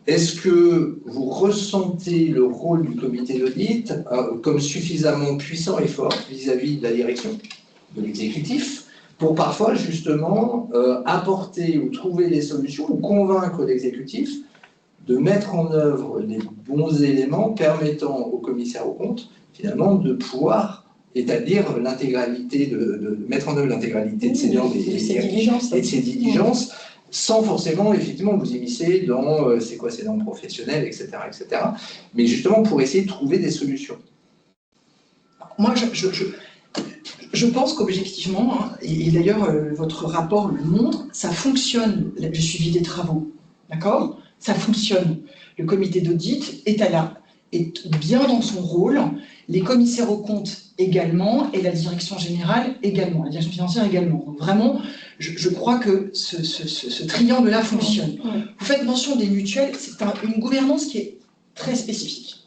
Est-ce que vous ressentez le rôle du comité d'audit comme suffisamment puissant et fort vis-à-vis de la direction, de l'exécutif, pour parfois justement apporter ou trouver des solutions ou convaincre l'exécutif de mettre en œuvre les bons éléments permettant au commissaire aux comptes, finalement, de pouvoir établir l'intégralité, de mettre en œuvre l'intégralité de ses normes et de ses diligences, sans forcément, effectivement, vous immiscer dans c'est quoi ces normes professionnelles, etc., etc. Mais justement pour essayer de trouver des solutions. Moi, je pense qu'objectivement, et d'ailleurs votre rapport le montre, ça fonctionne, le suivi des travaux, d'accord ? Ça fonctionne. Le comité d'audit est bien dans son rôle, les commissaires aux comptes également, et la direction générale également, la direction financière également. Donc vraiment, je crois que ce triangle-là fonctionne. Vous faites mention des mutuelles, c'est une gouvernance qui est très spécifique.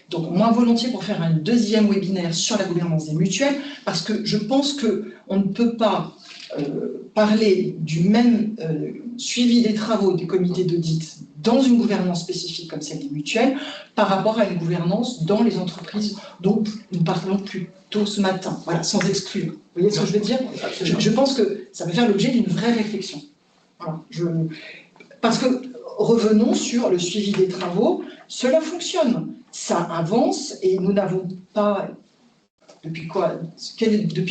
Donc moi, volontiers pour faire un deuxième webinaire sur la gouvernance des mutuelles, parce que je pense qu'on ne peut pas parler du même suivi des travaux des comités d'audit dans une gouvernance spécifique comme celle des mutuelles par rapport à une gouvernance dans les entreprises dont nous parlons plus tôt ce matin, voilà, sans exclure. Vous voyez ce que je veux dire ? Je pense que ça va faire l'objet d'une vraie réflexion. Voilà, parce que, revenons sur le suivi des travaux, cela fonctionne, ça avance et nous n'avons pas... Depuis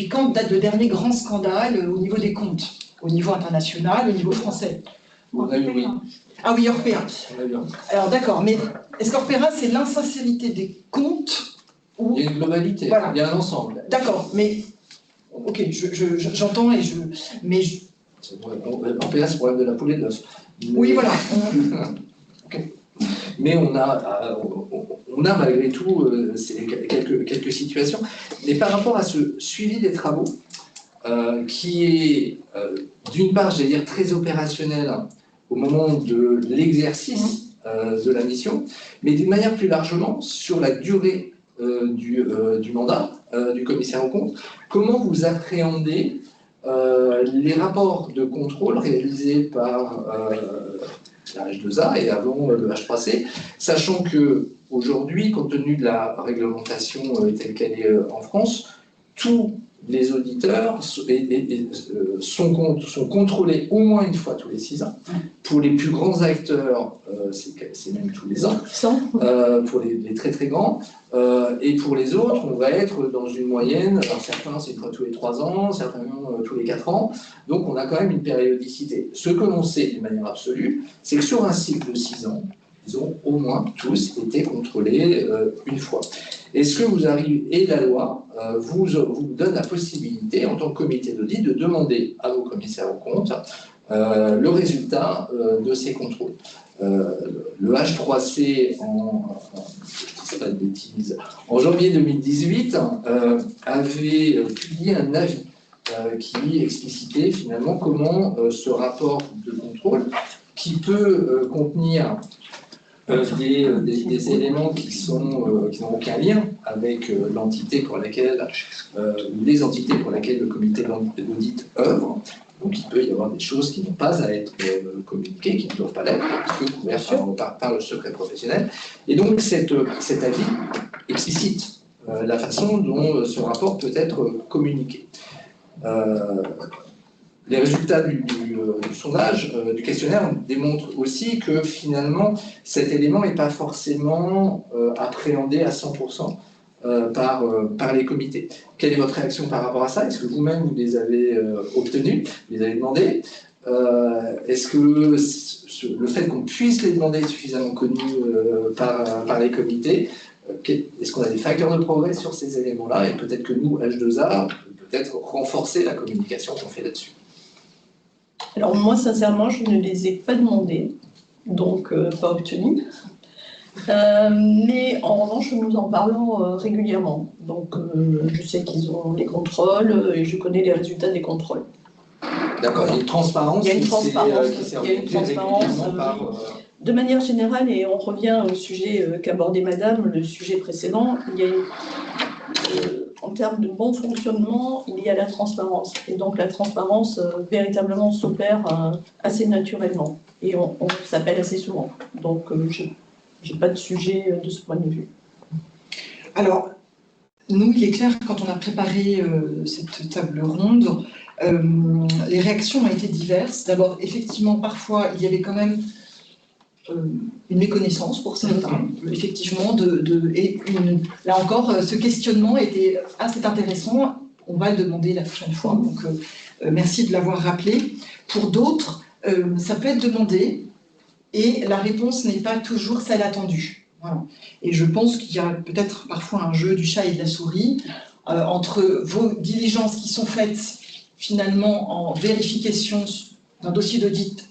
quand date le dernier grand scandale au niveau des comptes, au niveau international, au niveau français? On a eu, oui. Ah oui, Orpea. On a eu. Alors d'accord, mais est-ce qu'Orpea, c'est l'insincérité des comptes ou... Il y a une globalité, voilà. Il y a un ensemble. D'accord, mais ok, j'entends et je... Mais Orpea, c'est le problème de la poule et de l'œuf. Oui, voilà. Okay. Mais on a malgré tout quelques situations. Mais par rapport à ce suivi des travaux, qui est d'une part, j'allais dire, très opérationnel au moment de l'exercice de la mission, mais d'une manière plus largement sur la durée du mandat du commissaire aux comptes, comment vous appréhendez les rapports de contrôle réalisés par la H2A et avant le H3C, sachant qu'aujourd'hui, compte tenu de la réglementation telle qu'elle est en France, tous les auditeurs sont contrôlés au moins une fois tous les 6 ans. Pour les plus grands acteurs, c'est même tous les ans, pour les très très grands. Et pour les autres, on va être dans une moyenne, alors certains c'est une fois tous les 3 ans, certains tous les 4 ans, donc on a quand même une périodicité. Ce que l'on sait d'une manière absolue, c'est que sur un cycle de 6 ans, ils ont au moins tous été contrôlés une fois. Est-ce que vous arrivez, et la loi vous donne la possibilité, en tant que comité d'audit, de demander à vos commissaires aux comptes le résultat de ces contrôles. Le H3C, pas de bêtises, en janvier 2018, avait publié un avis qui explicitait finalement comment ce rapport de contrôle, qui peut contenir des éléments qui n'ont aucun lien avec l'entité pour laquelle, ou les entités pour lesquelles le comité d'audit œuvre. Donc il peut y avoir des choses qui n'ont pas à être communiquées, qui ne doivent pas l'être, qui sont couvertes par le secret professionnel. Et donc cet avis explicite la façon dont ce rapport peut être communiqué. Les résultats du sondage, du questionnaire, démontrent aussi que finalement, cet élément n'est pas forcément appréhendé à 100% par les comités. Quelle est votre réaction par rapport à ça? Est-ce que vous-même, vous les avez obtenus, vous les avez demandés? Est-ce que le fait qu'on puisse les demander est suffisamment connu par les comités? Est-ce qu'on a des facteurs de progrès sur ces éléments-là? Et peut-être que nous, H2A, peut-être renforcer la communication qu'on fait là-dessus. Alors moi, sincèrement, je ne les ai pas demandés, donc pas obtenus. Mais en revanche, nous en parlons régulièrement. Donc je sais qu'ils ont les contrôles et je connais les résultats des contrôles. D'accord, il y a une transparence. Il y a une transparence, par, de manière générale, et on revient au sujet qu'abordait Madame, le sujet précédent, il y a en termes de bon fonctionnement, il y a la transparence. Et donc la transparence véritablement s'opère assez naturellement. Et on s'appelle assez souvent. Donc je n'ai pas de sujet de ce point de vue. Alors, nous, il est clair que quand on a préparé cette table ronde, les réactions ont été diverses. D'abord, effectivement, parfois, il y avait quand même une méconnaissance pour certains, effectivement, là encore, ce questionnement était assez intéressant, on va le demander la prochaine fois, donc merci de l'avoir rappelé. Pour d'autres, ça peut être demandé, et la réponse n'est pas toujours celle attendue. Voilà. Et je pense qu'il y a peut-être parfois un jeu du chat et de la souris, entre vos diligences qui sont faites finalement en vérification d'un dossier d'audit,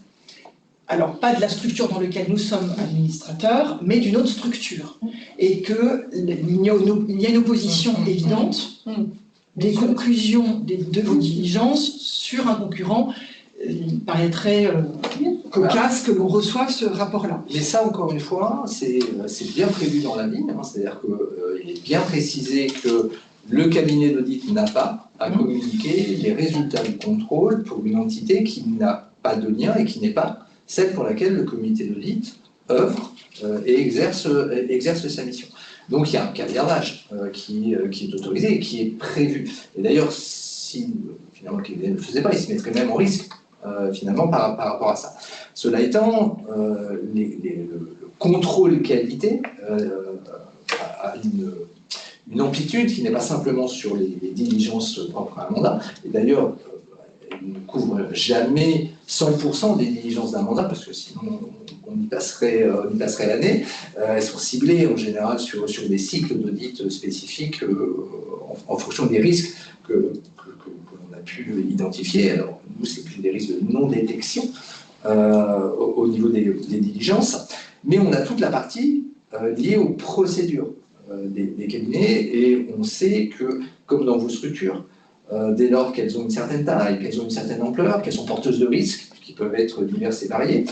alors pas de la structure dans laquelle nous sommes administrateurs, mais d'une autre structure. Et qu'il y a une opposition évidente des conclusions de vos diligences sur un concurrent. Il paraîtrait cocasse que l'on reçoive ce rapport-là. Mais ça, encore une fois, c'est bien prévu dans la ligne, c'est-à-dire qu'il est bien précisé que Le cabinet d'audit n'a pas à communiquer les résultats du contrôle pour une entité qui n'a pas de lien et qui n'est pas celle pour laquelle le comité d'audit œuvre et exerce sa mission. Donc il y a un caviardage qui est autorisé et qui est prévu. Et d'ailleurs, si finalement le cabinet ne le faisait pas, il se mettrait même en risque finalement par rapport à ça. Cela étant, le contrôle qualité a une amplitude qui n'est pas simplement sur les diligences propres à un mandat. Et d'ailleurs, elle ne couvre jamais 100% des diligences d'un mandat, parce que sinon on y passerait l'année. Elles sont ciblées en général sur des cycles d'audit spécifiques en fonction des risques que l'on a pu identifier. Alors nous, c'est plus des risques de non-détection au niveau des diligences, mais on a toute la partie liée aux procédures des cabinets, et on sait que, comme dans vos structures, dès lors qu'elles ont une certaine taille, qu'elles ont une certaine ampleur, qu'elles sont porteuses de risques, qui peuvent être divers et variés,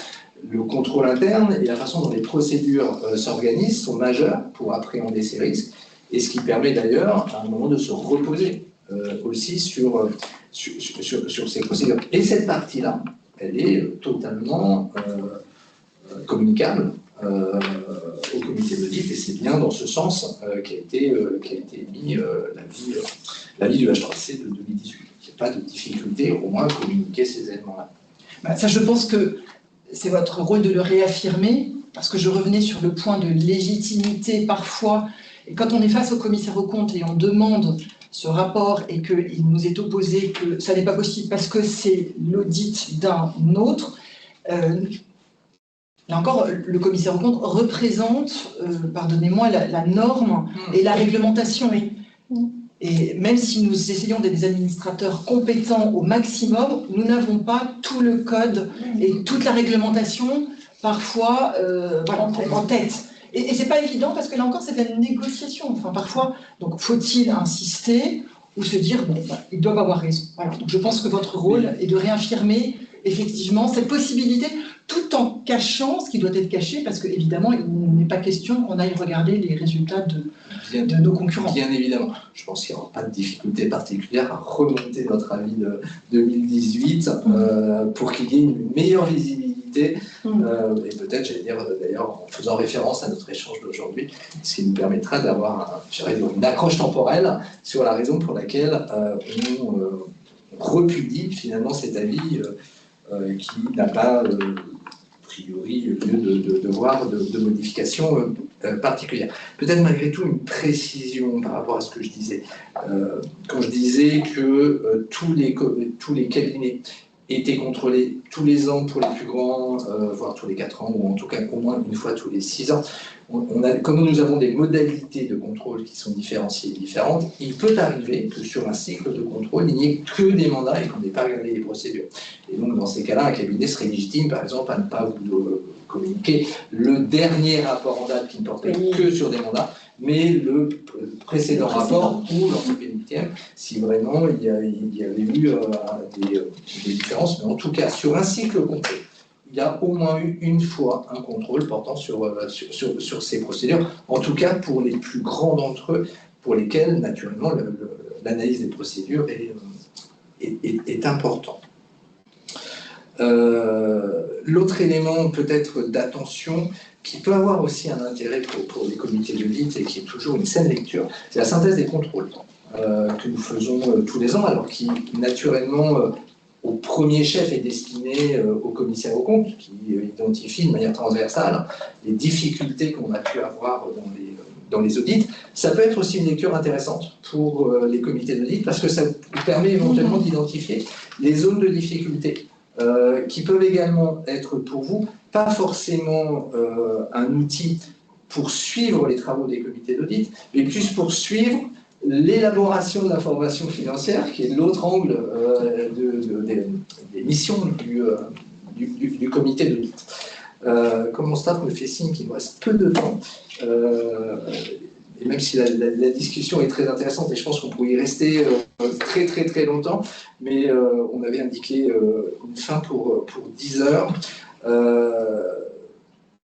le contrôle interne et la façon dont les procédures s'organisent sont majeurs pour appréhender ces risques, et ce qui permet d'ailleurs à un moment de se reposer aussi sur ces procédures. Et cette partie-là, elle est totalement communicable au comité d'audit, et c'est bien dans ce sens qu'a été mis l'avis du H3C de 2018. Il n'y a pas de difficulté au moins à communiquer ces éléments-là. Ça, je pense que c'est votre rôle de le réaffirmer, parce que je revenais sur le point de légitimité parfois, et quand on est face au commissaire aux comptes et on demande ce rapport et qu'il nous est opposé que ça n'est pas possible parce que c'est l'audit d'un autre, là encore, le commissaire aux comptes représente, pardonnez-moi, la norme et la réglementation. Et même si nous essayons d'être des administrateurs compétents au maximum, nous n'avons pas tout le code et toute la réglementation, parfois, en tête. Et ce n'est pas évident parce que là encore, c'est de la négociation. Enfin, parfois, donc faut-il insister ou se dire, bon, ils doivent avoir raison. Voilà. Donc, je pense que votre rôle est de réaffirmer effectivement cette possibilité, tout en cachant ce qui doit être caché, parce qu'évidemment, il n'est pas question qu'on aille regarder les résultats de nos concurrents. Bien évidemment. Je pense qu'il n'y aura pas de difficulté particulière à remonter notre avis de 2018 pour qu'il y ait une meilleure visibilité. Et peut-être, j'allais dire d'ailleurs, en faisant référence à notre échange d'aujourd'hui, ce qui nous permettra d'avoir une accroche temporelle sur la raison pour laquelle on repudie finalement cet avis qui n'a pas, a priori, lieu de voir de modifications particulières. Peut-être malgré tout une précision par rapport à ce que je disais. Quand je disais que tous les cabinets étaient contrôlés tous les ans pour les plus grands, voire tous les 4 ans, ou en tout cas au moins une fois tous les 6 ans. Comme nous avons des modalités de contrôle qui sont différenciées et différentes, il peut arriver que sur un cycle de contrôle, il n'y ait que des mandats et qu'on n'ait pas regardé les procédures. Et donc dans ces cas-là, un cabinet serait légitime, par exemple, à ne pas vous communiquer le dernier rapport en date qui ne portait que sur des mandats, mais le précédent rapport ou l'antépénultième, si vraiment il y avait eu des différences. Mais en tout cas, sur un cycle complet, il y a au moins eu une fois un contrôle portant sur ces procédures, en tout cas pour les plus grands d'entre eux, pour lesquels, naturellement, l'analyse des procédures est importante. L'autre élément peut-être d'attention, qui peut avoir aussi un intérêt pour les comités d'audit et qui est toujours une saine lecture, c'est la synthèse des contrôles que nous faisons tous les ans, alors qui naturellement au premier chef est destiné au commissaire aux comptes, qui identifie de manière transversale les difficultés qu'on a pu avoir dans les audits. Ça peut être aussi une lecture intéressante pour les comités d'audit, parce que ça permet éventuellement d'identifier les zones de difficulté qui peuvent également être pour vous pas forcément un outil pour suivre les travaux des comités d'audit, mais plus pour suivre l'élaboration de l'information financière, qui est l'autre angle des missions du comité d'audit. Comme mon staff me fait signe qu'il me reste peu de temps, et même si la discussion est très intéressante, et je pense qu'on pourrait y rester très très très longtemps, mais on avait indiqué une fin pour 10 heures.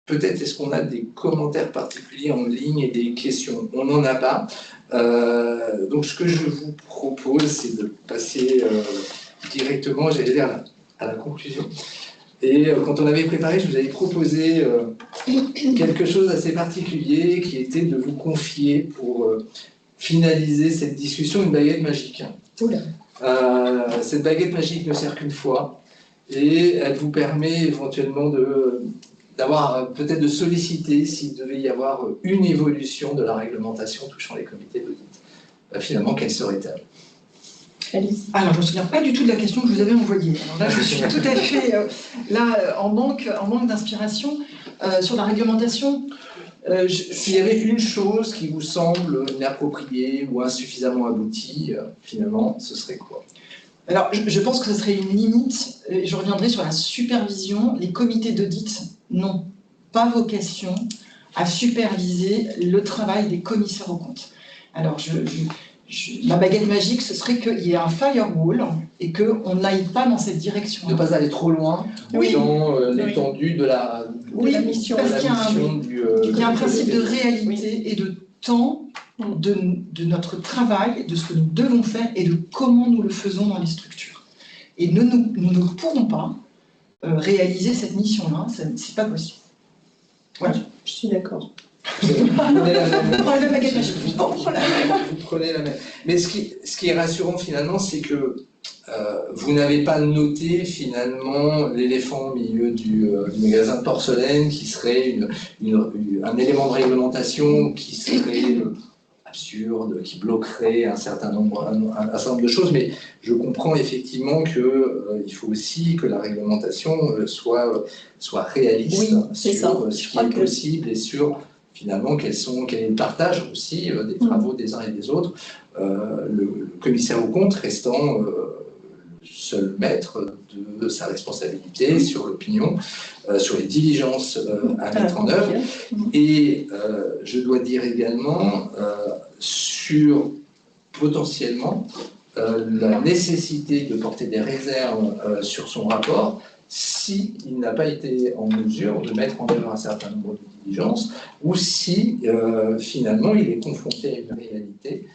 peut-être est-ce qu'on a des commentaires particuliers en ligne et des questions? On n'en a pas. Donc ce que je vous propose, c'est de passer directement, j'allais dire, à la conclusion. Et quand on avait préparé, je vous avais proposé quelque chose d'assez particulier qui était de vous confier pour finaliser cette discussion une baguette magique. Cette baguette magique ne sert qu'une fois et elle vous permet éventuellement d'avoir peut-être de solliciter s'il devait y avoir une évolution de la réglementation touchant les comités d'audit. Finalement, quelle serait-elle? Alors, je ne me souviens pas du tout de la question que je vous avais envoyée. Alors là, je suis tout à fait en manque d'inspiration sur la réglementation. S'il y avait une chose qui vous semble inappropriée ou insuffisamment aboutie, finalement, ce serait quoi? Alors, je pense que ce serait une limite, et je reviendrai sur la supervision. Les comités d'audit n'ont pas vocation à superviser le travail des commissaires aux comptes. Alors, ma baguette magique, ce serait qu'il y ait un firewall et qu'on n'aille pas dans cette direction. Ne pas aller trop loin dans l'étendue de la mission. Parce qu'il y a un principe de réalité et de temps de notre travail, de ce que nous devons faire et de comment nous le faisons dans les structures. Et nous ne pourrons pas réaliser cette mission-là, c'est pas possible. Voilà. Je suis d'accord. Vous prenez la même. Mais ce qui est rassurant finalement, c'est que vous n'avez pas noté finalement l'éléphant au milieu du magasin de porcelaine qui serait un élément de réglementation qui serait absurde, qui bloquerait un certain nombre de choses. Mais je comprends effectivement qu'il faut aussi que la réglementation soit réaliste sur ce qui est possible et sur finalement quel est le partage aussi des travaux des uns et des autres. Le commissaire aux comptes restant seul maître de sa responsabilité sur l'opinion, sur les diligences à mettre en œuvre. Et je dois dire également sur potentiellement la nécessité de porter des réserves sur son rapport s'il n'a pas été en mesure de mettre en œuvre un certain nombre de diligences ou si finalement il est confronté à une réalité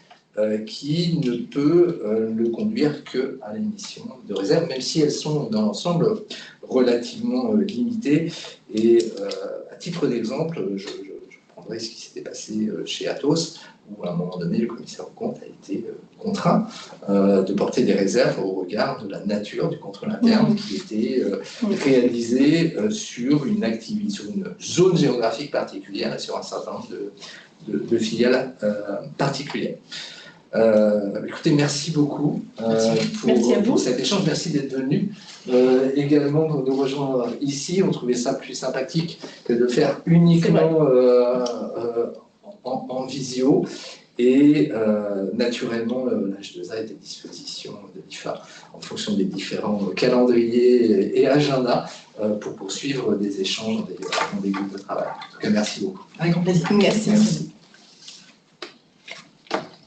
qui ne peut le conduire qu'à l'émission de réserve, même si elles sont dans l'ensemble relativement limitées. Et à titre d'exemple, je prendrai ce qui s'était passé chez Atos, où à un moment donné, le commissaire aux comptes a été contraint de porter des réserves au regard de la nature du contrôle interne qui était réalisé sur une activité, sur une zone géographique particulière et sur un certain nombre de filiales particulières. Écoutez, merci beaucoup pour cet échange, merci d'être venu. Également pour nous rejoindre ici, on trouvait ça plus sympathique que de faire uniquement en visio. Et naturellement, la H2A est à disposition de l'IFA en fonction des différents calendriers et agendas pour poursuivre des échanges dans des groupes de travail. En tout cas, merci beaucoup. Avec grand plaisir. Merci.